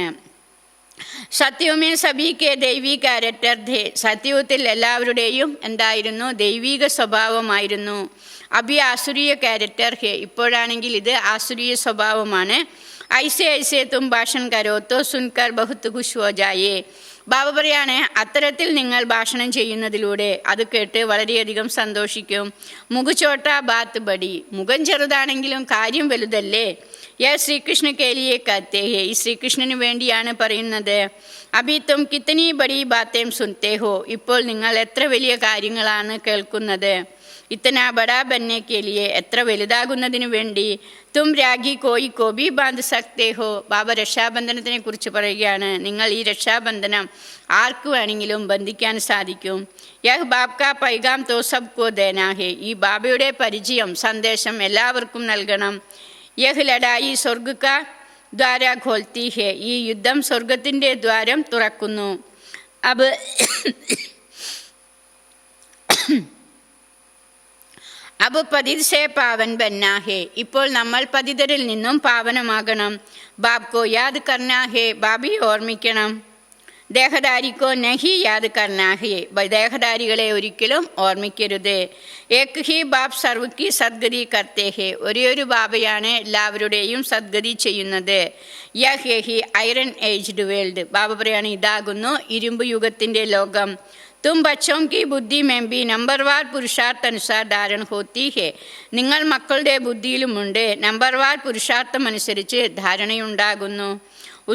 സത്യവുമേ സഭീക്കെ ദൈവീ ക്യാരക്ടർ ധേ. സത്യത്തിൽ എല്ലാവരുടെയും എന്തായിരുന്നു? ദൈവീക സ്വഭാവമായിരുന്നു. അഭി ആസുരീയ ക്യാരക്ടർ ഹേ. ഇപ്പോഴാണെങ്കിൽ ഇത് ആസുരീയ സ്വഭാവമാണ്. ഐസെ ഐസെ തും ഭാഷൺ കരോ തോ സുൻകർ ബഹുത്ത് ഖുശ് ഹോ ജായേ. ബാബ പറയാണ്, അത്തരത്തിൽ നിങ്ങൾ ഭാഷണം ചെയ്യുന്നതിലൂടെ അത് കേട്ട് വളരെയധികം സന്തോഷിക്കും. മുഖ് ചോട്ടാ ബാത്ത് ബടി. മുഖം ചെറുതാണെങ്കിലും കാര്യം വലുതല്ലേ? യ ശ്രീകൃഷ്ണ കേലിയെ കത്തേ ഹേ. ഈ ശ്രീകൃഷ്ണന് വേണ്ടിയാണ് പറയുന്നത്. അഭി തും കിത്തനി ബടി ബാത്തേം സുൻതേ ഹോ. ഇപ്പോൾ നിങ്ങൾ എത്ര വലിയ കാര്യങ്ങളാണ് കേൾക്കുന്നത്. ഇത്തനാ ബടാ ബന്നെ കെ ലിയെ, എത്ര വലുതാകുന്നതിനു വേണ്ടി. തും രാഗി കോയി കോബി ബാന്ധ് സക്തേ ഹോ. ബാബ രക്ഷാബന്ധനത്തിനെ കുറിച്ച് പറയുകയാണ്. നിങ്ങൾ ഈ രക്ഷാബന്ധനം ആർക്ക് വേണമെങ്കിലും ബന്ധിക്കാൻ സാധിക്കും. യഹ് ബാബ് കാ പൈഗാം തോ സബ് കോ ദേനാ ഹെ. ഈ ബാബയുടെ പരിചയം, സന്ദേശം എല്ലാവർക്കും നൽകണം. യഹ് ലഡായി സ്വർഗ് കാ ദ്വാര ഖോൽത്തി ഹെ. ഈ യുദ്ധം സ്വർഗത്തിൻ്റെ ദ്വാരം തുറക്കുന്നു. അബ് അബ് പതിത് സേ പാവൻ ബന്നാ ഹെ. ഇപ്പോൾ നമ്മൾ പതിതരിൽ നിന്നും പാവനമാകണം. ബാബ് കോ യാദ് കർനാ ഹെ. ബാബയെ ഓർമ്മിക്കണം. ദേഹധാരിക്കോ നഹി യാദ് കർനാ ഹെ. ദേഹധാരികളെ ഒരിക്കലും ഓർമ്മിക്കരുത്. ഏക് ഹി ബാബ് സർവ്വക്കി സദ്ഗതി കർത്തേ ഹെ. ഒരേയൊരു ബാബയാണ് എല്ലാവരുടെയും സദ്ഗതി ചെയ്യുന്നത്. യഹ് ഹി ഐറൺ ഏജ്ഡ് വേൾഡ്. ബാബ പറയാണ്, ഇതാകുന്നു ഇരുമ്പ് യുഗത്തിൻ്റെ ലോകം. തും ബച്ചോം കി ബുദ്ധി മെമ്പി നമ്പർവാർ പുരുഷാർത്ഥനുസാർ ധാരണ ഹോത്തി ഹെ. നിങ്ങൾ മക്കളുടെ ബുദ്ധിയിലുമുണ്ട്, നമ്പർവാർ പുരുഷാർത്ഥം അനുസരിച്ച് ധാരണയുണ്ടാകുന്നു.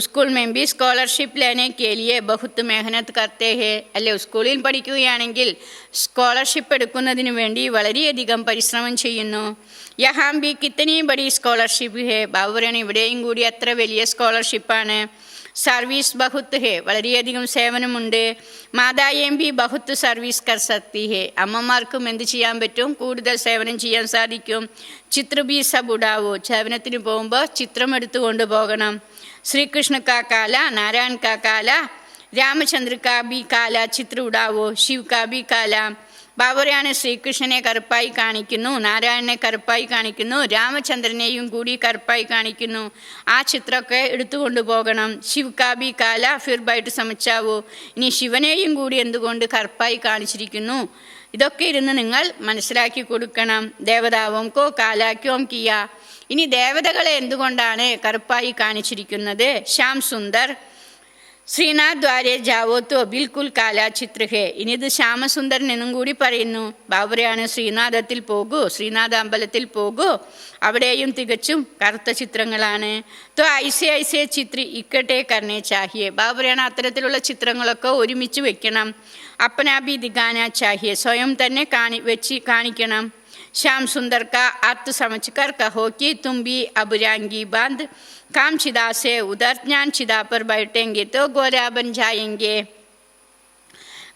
സ്കൂൾ മെമ്പി സ്കോളർഷിപ്പ് ലേനെ കെ ലിയെ ബഹുത്ത് മെഹനത്ത് കർത്തേ ഹെ. അല്ലെ, സ്കൂളിൽ പഠിക്കുകയാണെങ്കിൽ സ്കോളർഷിപ്പ് എടുക്കുന്നതിന് വേണ്ടി വളരെയധികം പരിശ്രമം ചെയ്യുന്നു. യഹാം ബി കിത്തനി ബഡി സ്കോളർഷിപ്പ് ഹെ. ബാബുറാണ്, ഇവിടെയും കൂടി അത്ര വലിയ സ്കോളർഷിപ്പാണ്. സർവീസ് ബഹുത്ത് ഹെ. വളരെയധികം സേവനമുണ്ട്. മാതായേം ബി ബഹുത്ത് സർവീസ് കർ സക്തി ഹെ. അമ്മമാർക്കും എന്ത് ചെയ്യാൻ പറ്റും? കൂടുതൽ സേവനം ചെയ്യാൻ സാധിക്കും. ചിത്ര ബി സബ് ഉടാവോ. സേവനത്തിന് പോകുമ്പോൾ ചിത്രം എടുത്തുകൊണ്ട് പോകണം. ശ്രീകൃഷ്ണ കാ കാല, നാരായൺ കാ കാല, രാമചന്ദ്ര കാ ബി കാല ചിത്ര ഉടാവോ, ശിവ് കാ ബി കാല. ബാബുറയാണ്, ശ്രീകൃഷ്ണനെ കറുപ്പായി കാണിക്കുന്നു, നാരായണനെ കറുപ്പായി കാണിക്കുന്നു, രാമചന്ദ്രനെയും കൂടി കറുപ്പായി കാണിക്കുന്നു. ആ ചിത്രമൊക്കെ എടുത്തുകൊണ്ട് പോകണം. ശിവ് കാ ബി കാല ഫിർ ബൈട്ട് സമച്ചാവോ. ഇനി ശിവനെയും കൂടി എന്തുകൊണ്ട് കറുപ്പായി കാണിച്ചിരിക്കുന്നു? ഇതൊക്കെ ഇരുന്ന് നിങ്ങൾ മനസ്സിലാക്കി കൊടുക്കണം. ദേവതാവും കോ കാലാക്യോം കിയ. ഇനി ദേവതകളെ എന്തുകൊണ്ടാണ് കറുപ്പായി കാണിച്ചിരിക്കുന്നത്? ശ്യാം സുന്ദർ ശ്രീനാഥ് ദ്വാരെ ജാവോ തോ ബിൽക്കുൽ കാല ചിത്ര ഹെ. ഇനി ഇത് ശ്യാമസുന്ദരൻ എന്നും കൂടി പറയുന്നു. ബാബുറയാണ്, ശ്രീനാഥത്തിൽ പോകൂ, ശ്രീനാഥ അമ്പലത്തിൽ പോകൂ, അവിടെയും തികച്ചും കറുത്ത ചിത്രങ്ങളാണ്. തോ ഐസെ ഐസെ ചിത്ര ഇക്കട്ടെ കർണേ ചാഹിയെ. ബാബുറയാണ്, അത്തരത്തിലുള്ള ചിത്രങ്ങളൊക്കെ ഒരുമിച്ച് വെക്കണം. അപ്പനാബി ദിഗാന ചാഹിയെ. സ്വയം തന്നെ കാണിക്കണം. ശ്യാം സുന്ദർ കാ അർത്ത് സമझ कर कहो कि तुम भी अब रांगी बांध काम छिदा से उधर ज्ञान छिदा पर बैठेंगे तो गोरा बन जाएंगे.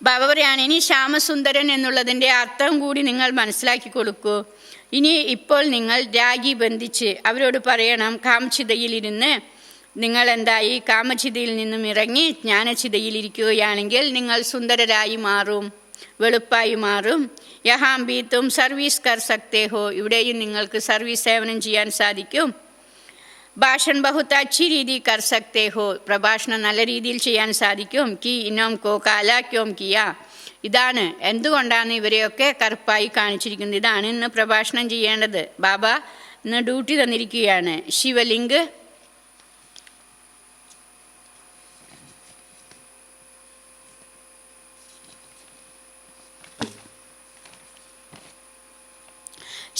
ബാബ പറയാണ്, ഇനി ശ്യാമസുന്ദരൻ എന്നുള്ളതിൻ്റെ അർത്ഥം കൂടി നിങ്ങൾ മനസ്സിലാക്കി കൊടുക്കൂ. ഇനി ഇപ്പോൾ നിങ്ങൾ രാഗി ബന്ധിച്ച് അവരോട് പറയണം, കാമചിതയിലിരുന്ന് നിങ്ങൾ എന്തായി? കാമചിതയിൽ നിന്നും ഇറങ്ങി ജ്ഞാനചിതയിലിരിക്കുകയാണെങ്കിൽ നിങ്ങൾ സുന്ദരരായി മാറും, വെളുപ്പായി മാറും. യഹാം ബി തും സർവീസ് കർ സക്തേ ഹോ. ഇവിടെയും നിങ്ങൾക്ക് സർവീസ് സേവനം ചെയ്യാൻ സാധിക്കും. ഭാഷൺ ബഹുത്ത് അച്ചി രീതി കർ സക്തേ ഹോ. പ്രഭാഷണം നല്ല രീതിയിൽ ചെയ്യാൻ സാധിക്കും. കി ഇനോം കോ കാലാക്യോം കിയ. ഇതാണ് എന്തുകൊണ്ടാണ് ഇവരെയൊക്കെ കറുപ്പായി കാണിച്ചിരിക്കുന്നത്. ഇതാണ് ഇന്ന് പ്രഭാഷണം ചെയ്യേണ്ടത്. ബാബ ഇന്ന് ഡ്യൂട്ടി തന്നിരിക്കുകയാണ്. ശിവലിംഗ്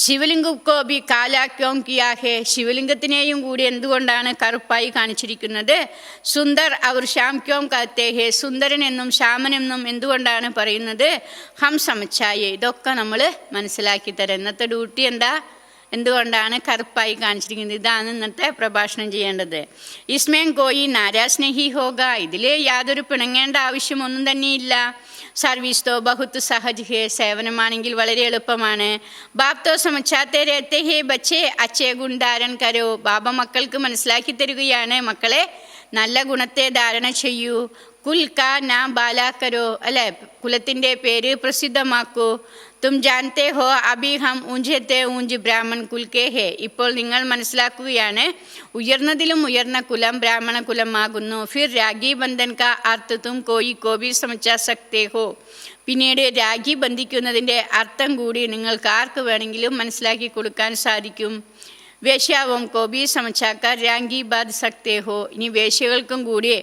ശിവലിംഗക്കോ ബി കാലാക്യോം കിയാ ഹെ. ശിവലിംഗത്തിനെയും കൂടി എന്തുകൊണ്ടാണ് കറുപ്പായി കാണിച്ചിരിക്കുന്നത്? സുന്ദർ അവർ ശ്യാം ക്യോം കത്തേ ഹെ. സുന്ദരൻ എന്നും ശ്യാമനെന്നും എന്തുകൊണ്ടാണ് പറയുന്നത്? ഹം സമച്ചായേ. ഇതൊക്കെ നമ്മൾ മനസ്സിലാക്കി തരാം. ഇന്നത്തെ ഡ്യൂട്ടി എന്താ? എന്തുകൊണ്ടാണ് കറുപ്പായി കാണിച്ചിരിക്കുന്നത്? ഇതാണ് ഇന്നത്തെ പ്രഭാഷണം ചെയ്യേണ്ടത്. ഇസ്മേം കോയി നാരാസ് നഹി ഹോഗ. ഇതിൽ യാതൊരു പിണങ്ങേണ്ട ആവശ്യമൊന്നും തന്നെയില്ല. സർവീസ് തോ ബഹുത്ത് സഹജ് ഹെ. സേവനമാണെങ്കിൽ വളരെ എളുപ്പമാണ്. ബാബ് തോ സമച്ചാത്തെ രഹത്തെ ഹെ ബച്ചേ അച്ചേ ഗുൺ ധാരൺ കരോ. ബാബ മക്കൾക്ക് മനസ്സിലാക്കി തരികയാണ്, മക്കളെ നല്ല ഗുണത്തെ ധാരണ ചെയ്യൂ. കുൽ കാ നാം ബാലാ കരോ. അല്ലെ, കുലത്തിൻ്റെ പേര് പ്രസിദ്ധമാക്കൂ. തും ജാൻതേ ഹോ അബി ഹം ഊഞ്ചത്തെ ഊഞ്ച് ബ്രാഹ്മൺ കുൽ കെ ഹെ. ഇപ്പോൾ നിങ്ങൾ മനസ്സിലാക്കുകയാണ്, ഉയർന്നതിലും ഉയർന്ന കുലം ബ്രാഹ്മണ കുലമാകുന്നു. ഫിർ രാഖി ബന്ധൻ കാ അർത്ഥ തും കോയി കോബി സമച്ചാ സക്തേ ഹോ. പിന്നീട് രാഖി ബന്ധിക്കുന്നതിൻ്റെ അർത്ഥം കൂടി നിങ്ങൾക്ക് ആർക്ക് വേണമെങ്കിലും മനസ്സിലാക്കി കൊടുക്കാൻ സാധിക്കും. വേശ്യാവും കോബി സമച്ചാക്കാർ രാഖി ബാധ് സക്തേ ഹോ. ഇനി വേശ്യകൾക്കും കൂടി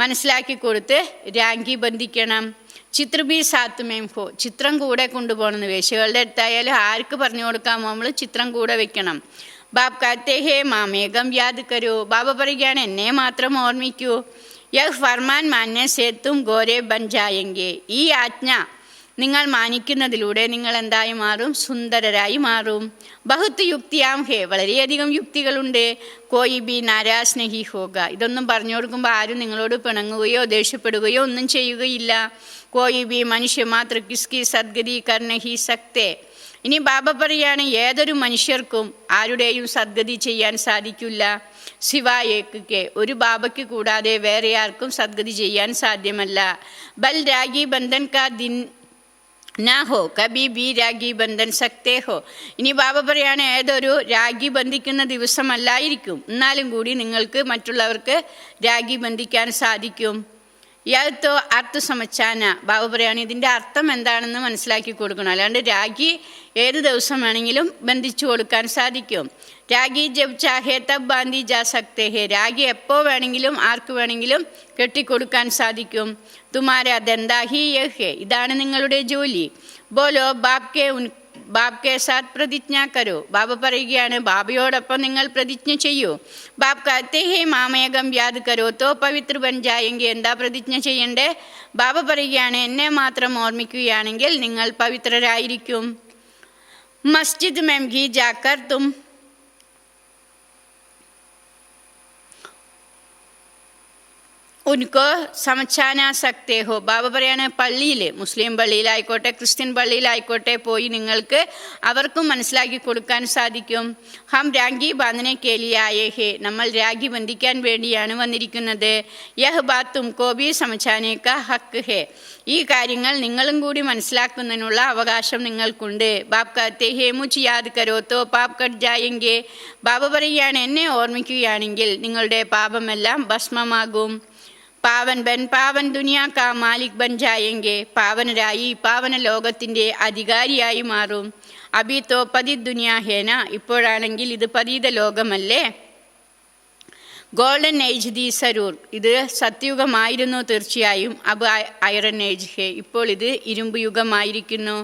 മനസ്സിലാക്കി കൊടുത്ത് രാഖി ബന്ധിക്കണം. ചിത്ര ബി സാത്ത് മേം ഹോ. ചിത്രം കൂടെ കൊണ്ടുപോകണമെന്ന്. വേശ്യകളുടെ അടുത്തായാലും ആർക്ക് പറഞ്ഞു കൊടുക്കാമോ നമ്മൾ ചിത്രം കൂടെ വെക്കണം. ബാബ് കാത്തേ ഹേ മാമേകം യാദ് കരോ. ബാബ പറയുകയാണ്, എന്നെ മാത്രം ഓർമ്മിക്കൂ. യഹ് ഫർമാൻ മാന്യ സേ തും ഗോരെ ബൻ ജായെങ്കെ. ഈ ആജ്ഞ നിങ്ങൾ മാനിക്കുന്നതിലൂടെ നിങ്ങൾ എന്തായി മാറും? സുന്ദരരായി മാറും. ബഹുത്ത് യുക്തിയാം ഹേ, വളരെയധികം യുക്തികളുണ്ട്. കോയി ബി നാരാസ് നഹി ഹോഗ, ഇതൊന്നും പറഞ്ഞു കൊടുക്കുമ്പോൾ ആരും നിങ്ങളോട് പിണങ്ങുകയോ ദേഷ്യപ്പെടുകയോ ഒന്നും ചെയ്യുകയില്ല. കോയി ബി മനുഷ്യ മാത്ര കിസ്കി സദ്ഗതി കർ നഹി സക്തേ. ഇനി ബാബ പറയാണ്, ഏതൊരു മനുഷ്യർക്കും ആരുടെയും സദ്ഗതി ചെയ്യാൻ സാധിക്കില്ല. സിവായേക്ക്, ഒരു ബാബയ്ക്ക് കൂടാതെ വേറെ ആർക്കും സദ്ഗതി ചെയ്യാൻ സാധ്യമല്ല. ബൽ രാഗി ബന്ധൻ കാ ദിൻ നാ ഹോ കബി ബി രാഗി ബന്ധൻ സക്തേ ഹോ. ഇനി ബാബ പറയാണ്, ഏതൊരു രാഗി ബന്ധിക്കുന്ന ദിവസമല്ലായിരിക്കും, എന്നാലും കൂടി നിങ്ങൾക്ക് മറ്റുള്ളവർക്ക് രാഗി ബന്ധിക്കാൻ സാധിക്കും. യാത്തോ അർത്ഥ സമച്ചാന, ബാബ പറയാണ് ഇതിൻ്റെ അർത്ഥം എന്താണെന്ന് മനസ്സിലാക്കി കൊടുക്കണം. അല്ലാണ്ട് രാഗി ഏത് ദിവസം വേണമെങ്കിലും ബന്ധിച്ചു കൊടുക്കാൻ സാധിക്കും. രാഗി ജബ് ചാഹേ തബ് ബാന്തി ജാ സക്തേ ഹേ, രാഗി എപ്പോൾ വേണമെങ്കിലും ആർക്ക് വേണമെങ്കിലും കെട്ടിക്കൊടുക്കാൻ സാധിക്കും. തുമാരെ അതെന്താ ഹി യഹേ, ഇതാണ് നിങ്ങളുടെ ജോലി. ബോലോ ബാബ്കെ സാത്ത് പ്രതിജ്ഞ കരോ, ബാബ പറയുകയാണ് ബാബയോടൊപ്പം നിങ്ങൾ പ്രതിജ്ഞ ചെയ്യൂ. ബാബ് കഹത്തെ ഹേ മാമേകം യാദ് കരോ തോ പവിത്ര ബൻ ജായെങ്കി, എന്താ പ്രതിജ്ഞ ചെയ്യണ്ടേ? ബാബ പറയുകയാണ് എന്നെ മാത്രം ഓർമ്മിക്കുകയാണെങ്കിൽ നിങ്ങൾ പവിത്രരായിരിക്കും. മസ്ജിദ് में भी जाकर तुम ഉनको സമച്ചാനാ സക്തേ ഹോ. ബാബ പറയാണ് പള്ളിയിൽ, മുസ്ലിം പള്ളിയിലായിക്കോട്ടെ ക്രിസ്ത്യൻ പള്ളിയിലായിക്കോട്ടെ പോയി നിങ്ങൾക്ക് അവർക്കും മനസ്സിലാക്കി കൊടുക്കാൻ സാധിക്കും. ഹം രാഗി ബാന്ധനെ കേലിയായേ ഹേ, നമ്മൾ രാഗി ബന്ധിക്കാൻ വേണ്ടിയാണ് വന്നിരിക്കുന്നത്. യഹ് ബാത് തുംകോ ഭി സമച്ചാനേ കാ ഹക്ക് ഹേ, ഈ കാര്യങ്ങൾ നിങ്ങളും കൂടി മനസ്സിലാക്കുന്നതിനുള്ള അവകാശം നിങ്ങൾക്കുണ്ട്. ബാബ് കഹത്തെ ഹേ മുझ് യാദ് കരോ തോ പാപ് കട്ട് ജായെങ്കെ, ബാബ പറയുകയാണ് എന്നെ ഓർമ്മിക്കുകയാണെങ്കിൽ നിങ്ങളുടെ പാപമെല്ലാം ഭസ്മമാകും. പാവൻ ബൻ പാവൻ ദുനിയാ കാ മാലിക് ബൻ ജായെങ്കെ, പാവനരായി പാവന ലോകത്തിൻ്റെ അധികാരിയായി മാറും. അബി തോ പതിത് ദുനിയാ ഹേന, ഇപ്പോഴാണെങ്കിൽ ഇത് പതീത ലോകമല്ലേ. ഗോൾഡൻ ഏജ് ദി സരൂർ, ഇത് സത്യുഗമായിരുന്നു തീർച്ചയായും. അബ് ഐറൻ ഏജ് ഹേ, ഇപ്പോൾ ഇത് ഇരുമ്പ് യുഗമായിരിക്കുന്നു.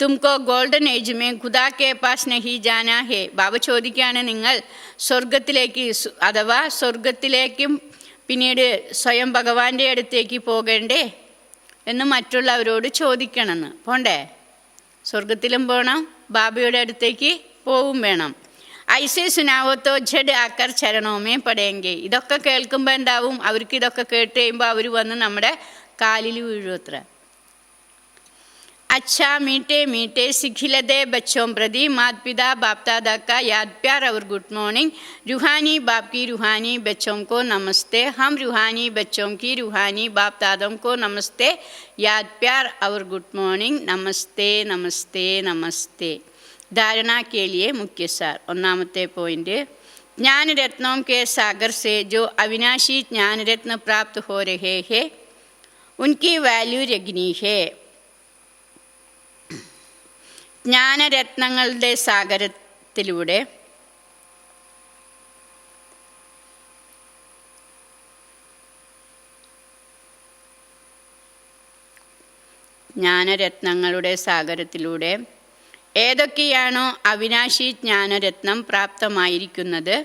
തുംകോ ഗോൾഡൻ ഏജ് മേ ഖുദാ കെ പാസ് നഹി ജാനാ ഹേ, ബാബ ചോദിക്കുകയാണ് നിങ്ങൾ സ്വർഗത്തിലേക്ക് അഥവാ സ്വർഗത്തിലേക്കും പിന്നീട് സ്വയം ഭഗവാന്റെ അടുത്തേക്ക് പോകണ്ടേ എന്ന് മറ്റുള്ളവരോട് ചോദിക്കണമെന്ന്. പോണ്ടേ? സ്വർഗത്തിലും പോകണം, ബാബയുടെ അടുത്തേക്ക് പോവും വേണം. ഐസേ സുനാവത്തോ ജഡ് ആക്കർ ചരണോമേ പടയെങ്കിൽ, ഇതൊക്കെ കേൾക്കുമ്പോൾ എന്താവും? അവർക്ക് ഇതൊക്കെ കേട്ട് കഴിയുമ്പോൾ അവർ വന്ന് നമ്മുടെ കാലിൽ വീഴുമത്ര. अच्छा मीठे मीठे सिखिलदे बच्चों प्रति माता पिता बाप दादा का याद प्यार और गुड मॉर्निंग. रूहानी बाप की रूहानी बच्चों को नमस्ते. हम रूहानी बच्चों की रूहानी बाप दादों को नमस्ते. याद प्यार और गुड मॉर्निंग. नमस्ते नमस्ते नमस्ते. धारणा के लिए मुख्य सार. ഒന്നാമത്തെ പോയിന്റ്, ज्ञान रत्नों के सागर से जो अविनाशी ज्ञान रत्न प्राप्त हो रहे हैं उनकी वैल्यू रगनी है. ജ്ഞാനരത്നങ്ങളുടെ സാഗരത്തിലൂടെ ഏതൊക്കെയാണോ അവിനാശി ജ്ഞാനരത്നം പ്രാപ്തമായിരിക്കുന്നത്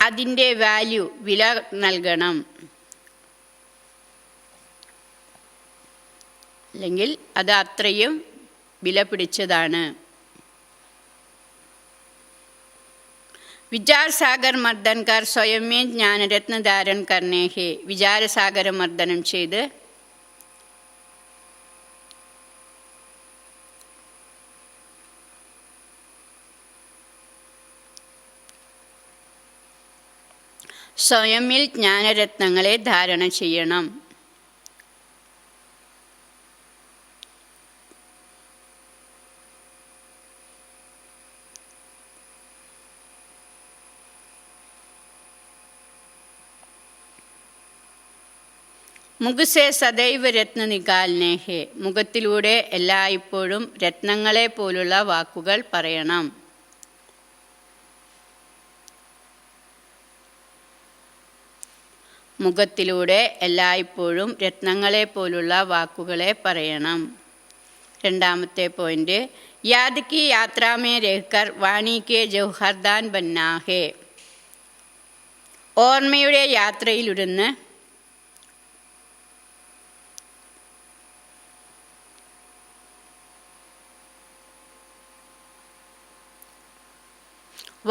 അതിൻ്റെ വാല്യൂ, വില നൽകണം. അല്ലെങ്കിൽ അത് അത്രയും വില പിടിച്ചതാണ്. विचार सागर मर्दन कर स्वयं में ज्ञान रत्न धारण करने हैं. വിചാരസാഗര മർദ്ദനം ചെയ്ത് സ്വയമിൽ ജ്ഞാനരത്നങ്ങളെ ധാരണ ചെയ്യണം. മുഖസേ സദൈവ രത്ന നികാൽനെ ഹേ. മുഖത്തിലൂടെ എല്ലായ്പ്പോഴും രത്നങ്ങളെ പോലുള്ള വാക്കുകൾ പറയണം. മുഖത്തിലൂടെ എല്ലായ്പ്പോഴും രത്നങ്ങളെ പോലുള്ള വാക്കുകളെ പറയണം. രണ്ടാമത്തെ പോയിന്റ്, യാദ് കി യാത്രാ മേ രഹ്കർ വാണി കെ ജൗഹർദാൻ ബന്നാ ഹേ. ഓർമ്മയുടെ യാത്രയിലിരുന്ന്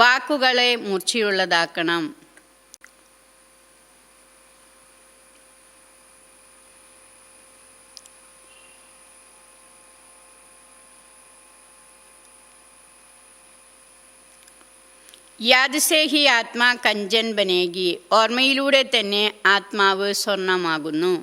വാക്കുകളെ മൂർച്ചയുള്ളതാക്കണം. യാദ് സേ ഹി ആത്മാ കഞ്ചൻ ബനേഗി. ഓർമ്മയിലൂടെ തന്നെ ആത്മാവ് സ്വർണമാകുന്നു.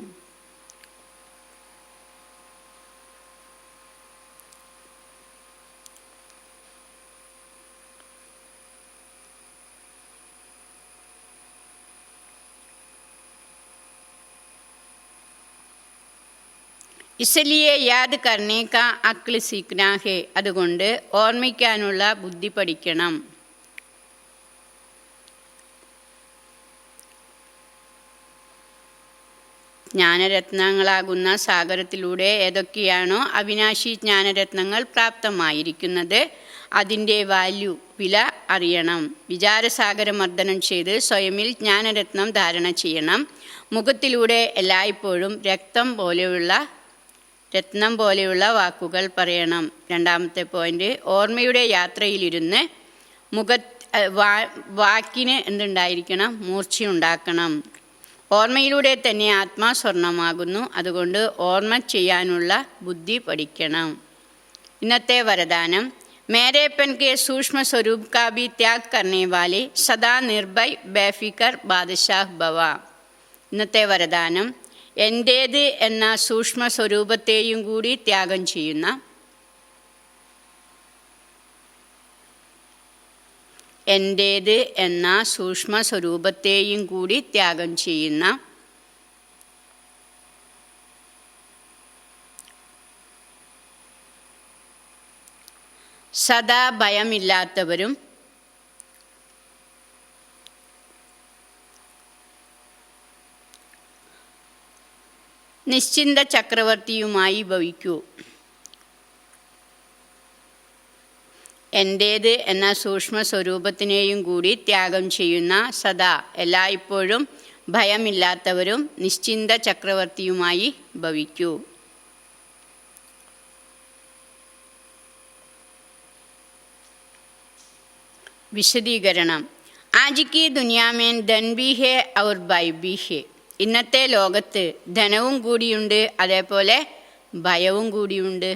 ഇസ്ലിയെ യാദ് കർണേ കാ അക്ൽ സീഖ്നാ ഹേ. അതുകൊണ്ട് ഓർമ്മിക്കാനുള്ള ബുദ്ധി പഠിക്കണം. ജ്ഞാനരത്നങ്ങളാകുന്ന സാഗരത്തിലൂടെ ഏതൊക്കെയാണോ അവിനാശി ജ്ഞാനരത്നങ്ങൾ പ്രാപ്തമായിരിക്കുന്നത് അതിൻ്റെ വില അറിയണം. വിചാരസാഗര മർദ്ദനം ചെയ്ത് സ്വയമിൽ ജ്ഞാനരത്നം ധാരണ ചെയ്യണം. മുഖത്തിലൂടെ എല്ലായ്പ്പോഴും രത്നം പോലെയുള്ള വാക്കുകൾ പറയണം. രണ്ടാമത്തെ പോയിന്റ്, ഓർമ്മയുടെ യാത്രയിലിരുന്ന് വാക്കിന് എന്തുണ്ടായിരിക്കണം? മൂർച്ചയുണ്ടാക്കണം. ഓർമ്മയിലൂടെ തന്നെ ആത്മാ സ്വർണമാകുന്നു. അതുകൊണ്ട് ഓർമ്മ ചെയ്യാനുള്ള ബുദ്ധി പഠിക്കണം. ഇന്നത്തെ വരദാനം, മേരേപ്പൻ കെ സൂക്ഷ്മ സ്വരൂപ് കാ ഭി ത്യാഗ് കർണേ വാലെ സദാ നിർഭയ് ബേഫിക്കർ ബാദശാഹ് ഭവ. ഇന്നത്തെ വരദാനം, എൻ്റേത് എന്ന സൂക്ഷ്മ സ്വരൂപത്തെയും കൂടി ത്യാഗം ചെയ്യുന്ന എൻ്റേത് എന്ന സൂക്ഷ്മ സ്വരൂപത്തെയും കൂടി ത്യാഗം ചെയ്യുന്ന സദാ ഭയമില്ലാത്തവരും നിശ്ചിന്ത ചക്രവർത്തിയുമായി ഭവിക്കൂ. എൻ്റേത് എന്ന സൂക്ഷ്മ സ്വരൂപത്തിനെയും കൂടി ത്യാഗം ചെയ്യുന്ന സദാ എല്ലായ്പ്പോഴും ഭയമില്ലാത്തവരും നിശ്ചിന്ത ചക്രവർത്തിയുമായി ഭവിക്കൂ. വിശദീകരണം, ആജ് കി ദുനിയാമേൻ ധൻ ബി ഹേ ഔർ ഭയ ബി ഹേ. ഇന്നത്തെ ലോകത്ത് ധനവും കൂടിയുണ്ട്, അതേപോലെ ഭയവും കൂടിയുണ്ട്.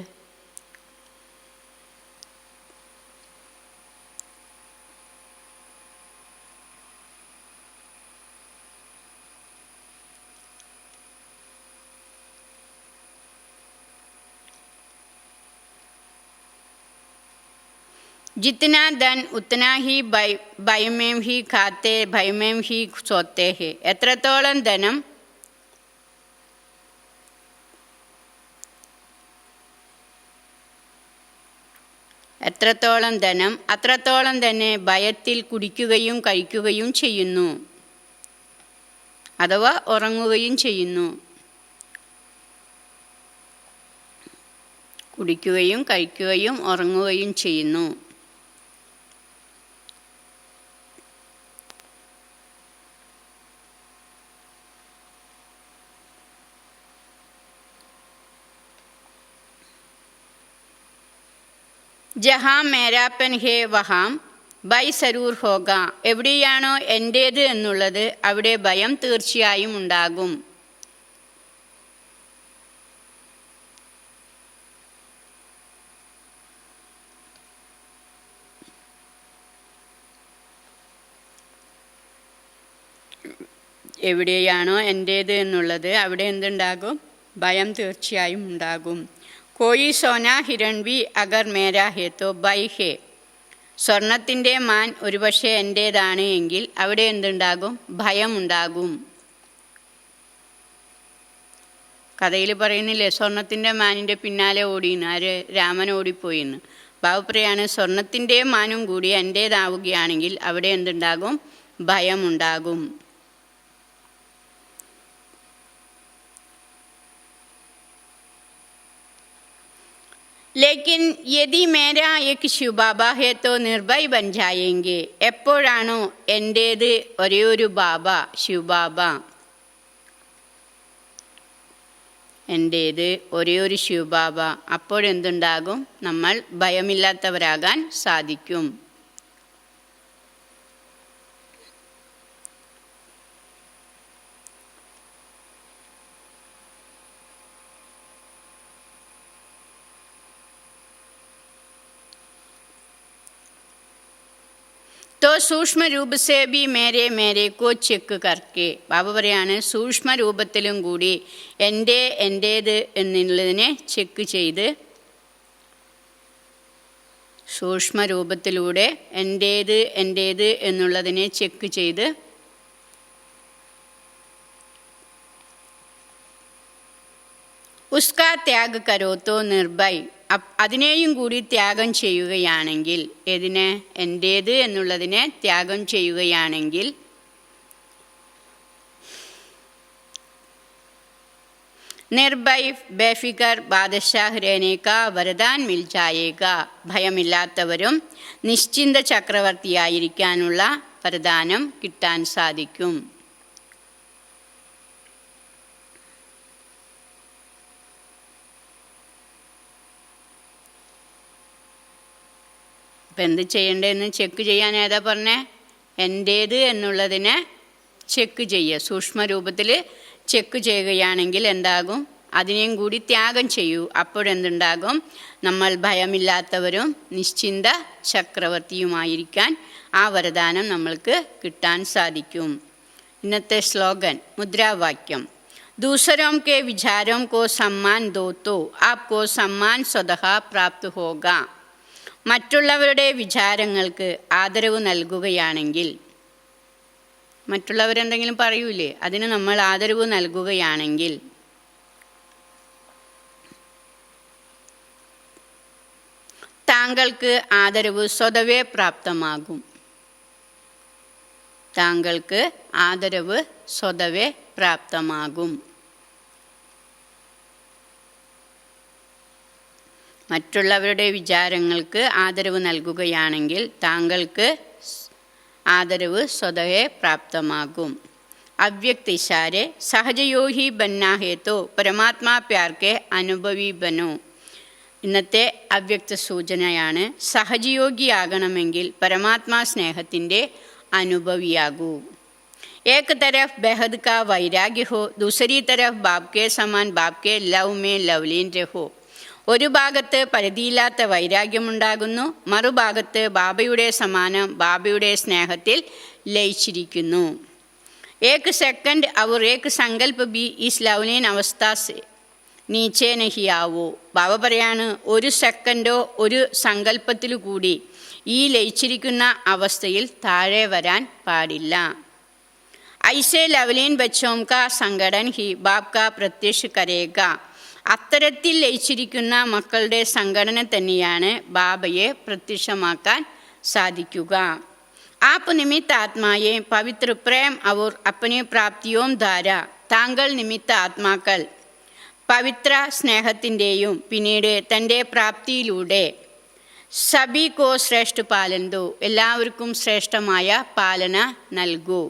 जितना धन उतना ही भय में ही खाते भय में ही सोते हैं. എത്രത്തോളം ധനം അത്രത്തോളം തന്നെ ഭയത്തിൽ കുടിക്കുകയും കഴിക്കുകയും ചെയ്യുന്നു, അഥവാ ഉറങ്ങുകയും ചെയ്യുന്നു. കുടിക്കുകയും കഴിക്കുകയും ഉറങ്ങുകയും ചെയ്യുന്നു. ജഹാ മേരാപ്പൻ ഹേ വഹാം ഭയ് സരൂർ ഹോഗ. എവിടെയാണോ എൻ്റേത് എന്നുള്ളത് അവിടെ ഭയം തീർച്ചയായും ഉണ്ടാകും. എവിടെയാണോ എൻ്റേത് എന്നുള്ളത് അവിടെ എന്തുണ്ടാകും? ഭയം തീർച്ചയായും ഉണ്ടാകും. കോയി സോന ഹിരൺവി അഗർ മേരാ ഹേ തോ ഭയ് ഹേ. സ്വർണത്തിൻ്റെ മാൻ ഒരുപക്ഷെ എൻ്റേതാണ് എങ്കിൽ അവിടെ എന്തുണ്ടാകും? ഭയമുണ്ടാകും. കഥയിൽ പറയുന്നില്ലേ, സ്വർണത്തിൻ്റെ മാനിൻ്റെ പിന്നാലെ ഓടിയെന്ന്. ആര്? രാമൻ ഓടിപ്പോയിന്ന്. ബാബുപ്രയാണ്, സ്വർണത്തിൻ്റെ മാനും കൂടി എൻ്റേതാവുകയാണെങ്കിൽ അവിടെ എന്തുണ്ടാകും? ഭയമുണ്ടാകും. लेकिन यदि मेरा एक शिव बाबा है तो निर्भय बन जाएंगे. എപ്പോഴാണോ എൻ്റേത് ഒരേ ഒരു ബാബ, ശിവ് ബാബ, എൻ്റേത് ഒരേ ഒരു ശിവ് ബാബ, അപ്പോഴെന്തുണ്ടാകും? നമ്മൾ ഭയമില്ലാത്തവരാകാൻ സാധിക്കും. तो सूक्ष्म रूप से भी मेरे को ചെക്ക് करके ബാബ പറയാണ്, സൂക്ഷ്മ രൂപത്തിലും കൂടി എൻ്റേത് എന്നുള്ളതിനെ ചെക്ക് ചെയ്ത്, സൂക്ഷ്മ രൂപത്തിലൂടെ എൻ്റേത് എന്നുള്ളതിനെ ചെക്ക് ചെയ്ത് ഉസ്കാ ത്യാഗ് കരോ തോ നിർഭയ്, അതിനെയും കൂടി ത്യാഗം ചെയ്യുകയാണെങ്കിൽ, ഏതിനെ? എൻ്റേത് എന്നുള്ളതിനെ ത്യാഗം ചെയ്യുകയാണെങ്കിൽ നിർഭയ് ബേഫിക്കർ ബാദശാഹ് രേനേക വരദാൻ മിൽ ജായേഗ, ഭയമില്ലാത്തവരും നിശ്ചിന്ത ചക്രവർത്തിയായിരിക്കാനുള്ള വരദാനം കിട്ടാൻ സാധിക്കും. അപ്പം എന്ത് ചെയ്യേണ്ടതെന്ന് ചെക്ക് ചെയ്യാൻ ഏതാ പറഞ്ഞേ? എൻ്റേത് എന്നുള്ളതിനെ ചെക്ക് ചെയ്യുക. സൂക്ഷ്മ രൂപത്തിൽ ചെക്ക് ചെയ്യുകയാണെങ്കിൽ എന്താകും? അതിനെയും കൂടി ത്യാഗം ചെയ്യൂ. അപ്പോഴെന്തുണ്ടാകും? നമ്മൾ ഭയമില്ലാത്തവരും നിശ്ചിന്ത ചക്രവർത്തിയുമായിരിക്കാൻ ആ വരദാനം നമ്മൾക്ക് കിട്ടാൻ സാധിക്കും. ഇന്നത്തെ സ്ലോഗൻ, മുദ്രാവാക്യം: दूसरों के विचारों को सम्मान दो तो आपको सम्मान स्वतः प्राप्त होगा. മറ്റുള്ളവരുടെ വിചാരങ്ങൾക്ക് ആദരവ് നൽകുകയാണെങ്കിൽ, മറ്റുള്ളവരെന്തെങ്കിലും പറയൂലേ, അതിന് നമ്മൾ ആദരവ് നൽകുകയാണെങ്കിൽ താങ്കൾക്ക് ആദരവ് സ്വതവേ പ്രാപ്തമാകും. താങ്കൾക്ക് ആദരവ് സ്വതവേ പ്രാപ്തമാകും. മറ്റുള്ളവരുടെ വിചാരങ്ങൾക്ക് ആദരവ് നൽകുകയാണെങ്കിൽ താങ്കൾക്ക് ആദരവ് സ്വതവേ പ്രാപ്തമാകും. അവ്യക്ത ഇശാരെ സഹജയോഹി ബന്നാ ഹേ തോ പരമാത്മാ പ്യാർ കെ അനുഭവി ബനോ. ഇന്നത്തെ അവ്യക്ത സൂചനയാണ്, സഹജയോഗിയാകണമെങ്കിൽ പരമാത്മാ സ്നേഹത്തിൻ്റെ അനുഭവിയാകൂ. एक तरफ बेहद का वैराग्य हो, दूसरी तरफ बाप के समान बाप के लव में लवलीन रहो. ഒരു ഭാഗത്ത് പരിധിയില്ലാത്ത വൈരാഗ്യമുണ്ടാകുന്നു, മറുഭാഗത്ത് ബാബയുടെ സമാനം ബാബയുടെ സ്നേഹത്തിൽ ലയിച്ചിരിക്കുന്നു. एक सेकंड और एक संकल्प भी इस लवलीन अवस्था से नीचे नहीं आवो. ബാബ പറയാണ്, ഒരു സെക്കൻഡോ ഒരു സങ്കല്പത്തിലു കൂടി ഈ ലയിച്ചിരിക്കുന്ന അവസ്ഥയിൽ താഴെ വരാൻ പാടില്ല. ऐसे लवलीन बच्चों का संगठन ही बाप का प्रत्यक्ष करेगा. അത്തരത്തിൽ ലയിച്ചിരിക്കുന്ന മക്കളുടെ സംഘടന തന്നെയാണ് ബാബയെ പ്രത്യക്ഷമാക്കാൻ സാധിക്കുക. आप निमित्त आत्माएं पवित्र प्रेम और अपनी प्राप्तियों द्वारा, താങ്കൾ നിമിത്ത ആത്മാക്കൾ പവിത്ര സ്നേഹത്തിൻ്റെയും പിന്നീട് തൻ്റെ പ്രാപ്തിയിലൂടെ സബി കോ ശ്രേഷ്ഠ പാലൻ ദോ, എല്ലാവർക്കും ശ്രേഷ്ഠമായ പാലന നൽകൂ.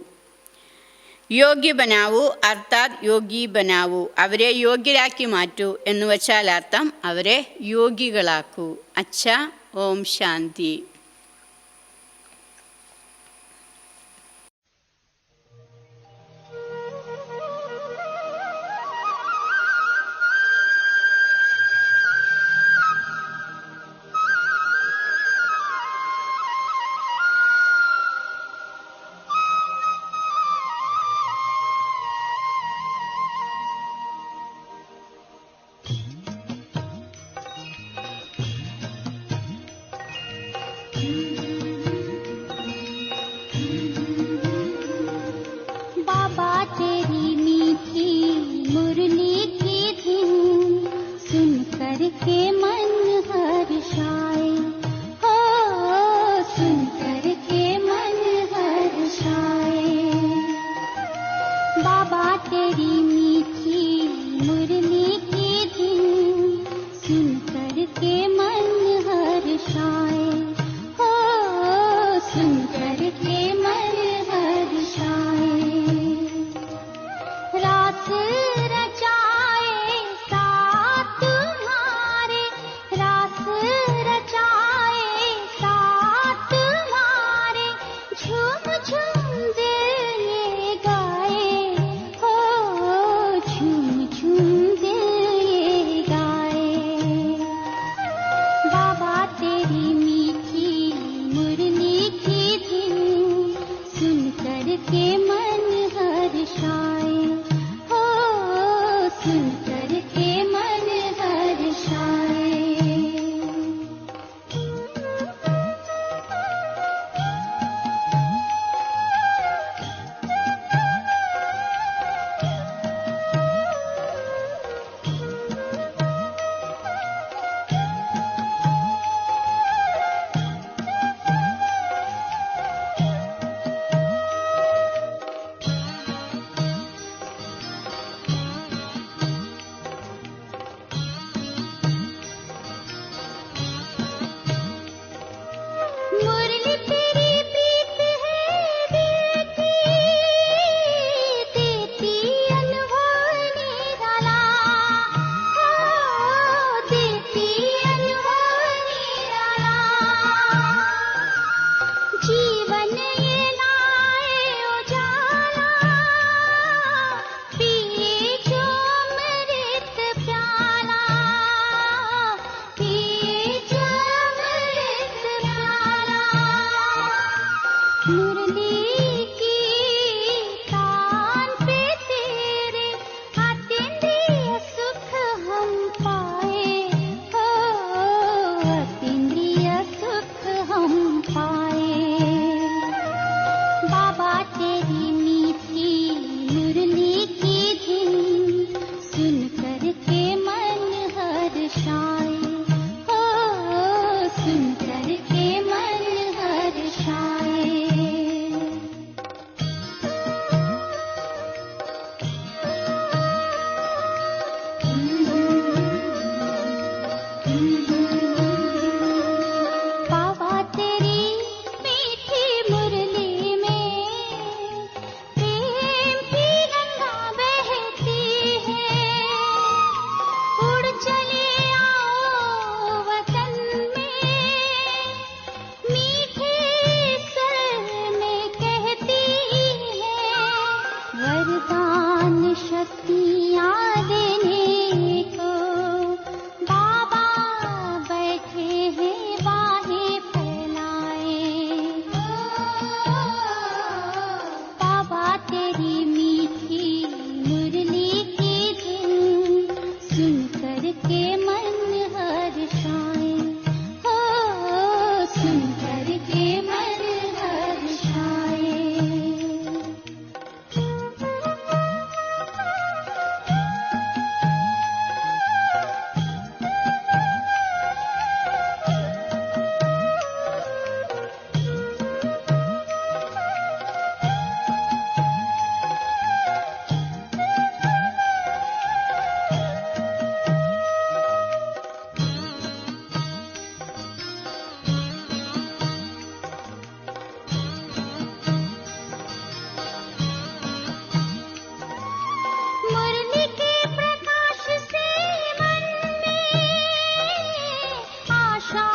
യോഗ്യ ബനാവൂ അർത്ഥാത് യോഗി ബനാവൂ, അവരെ യോഗ്യരാക്കി മാറ്റൂ എന്ന് വച്ചാൽ അർത്ഥം അവരെ യോഗികളാക്കൂ. അച്ഛ, ഓം ശാന്തി. सुन कर के हर्षाए, हो सुनकर के मन हर्षाए। रास रचाए साथ तुम्हारे, रास रचाए साथ तुम्हारे, झूम झूम दिल ये गाए, हो झूम झूम दिल ये गाए। बाबा तेरी मीठी मुरली की धुन सुन कर के मन हर्षाए, हो सुन कर के मन हर्षाए। मुरली तेरी प्रीत है दिल की, देती अनुभव निराला, हो देती अनुभव निराला। जीवन ये लाए उजाला, पिए जो अमृत प्याला, पिए जो अमृत प्याला। मुरली की तान पे तेरे अतीन्द्रिय सुख हम पाए, हो अतीन्द्रिय सुख हम पाए। बाबा तेरी मीठी मुरली की धुन सुन कर के मन हर्षाए, हो सुन कर के मन हर्षाए। बाबा तेरी मीठी मुरली में प्रेम की गंगा बहती है, उड़ चले आओ वतन में, मीठे स्वर में कहती है, वरदान शक्तियाँ देने को बाबा बैठे हैं बाहें फैलाए। बाबा तेरी मीठी मुरली की धुन सुन कर के मन हर्षाए, हो सुन कर के मन हर्षाए। मुरली के प्रकाश से मन में आशा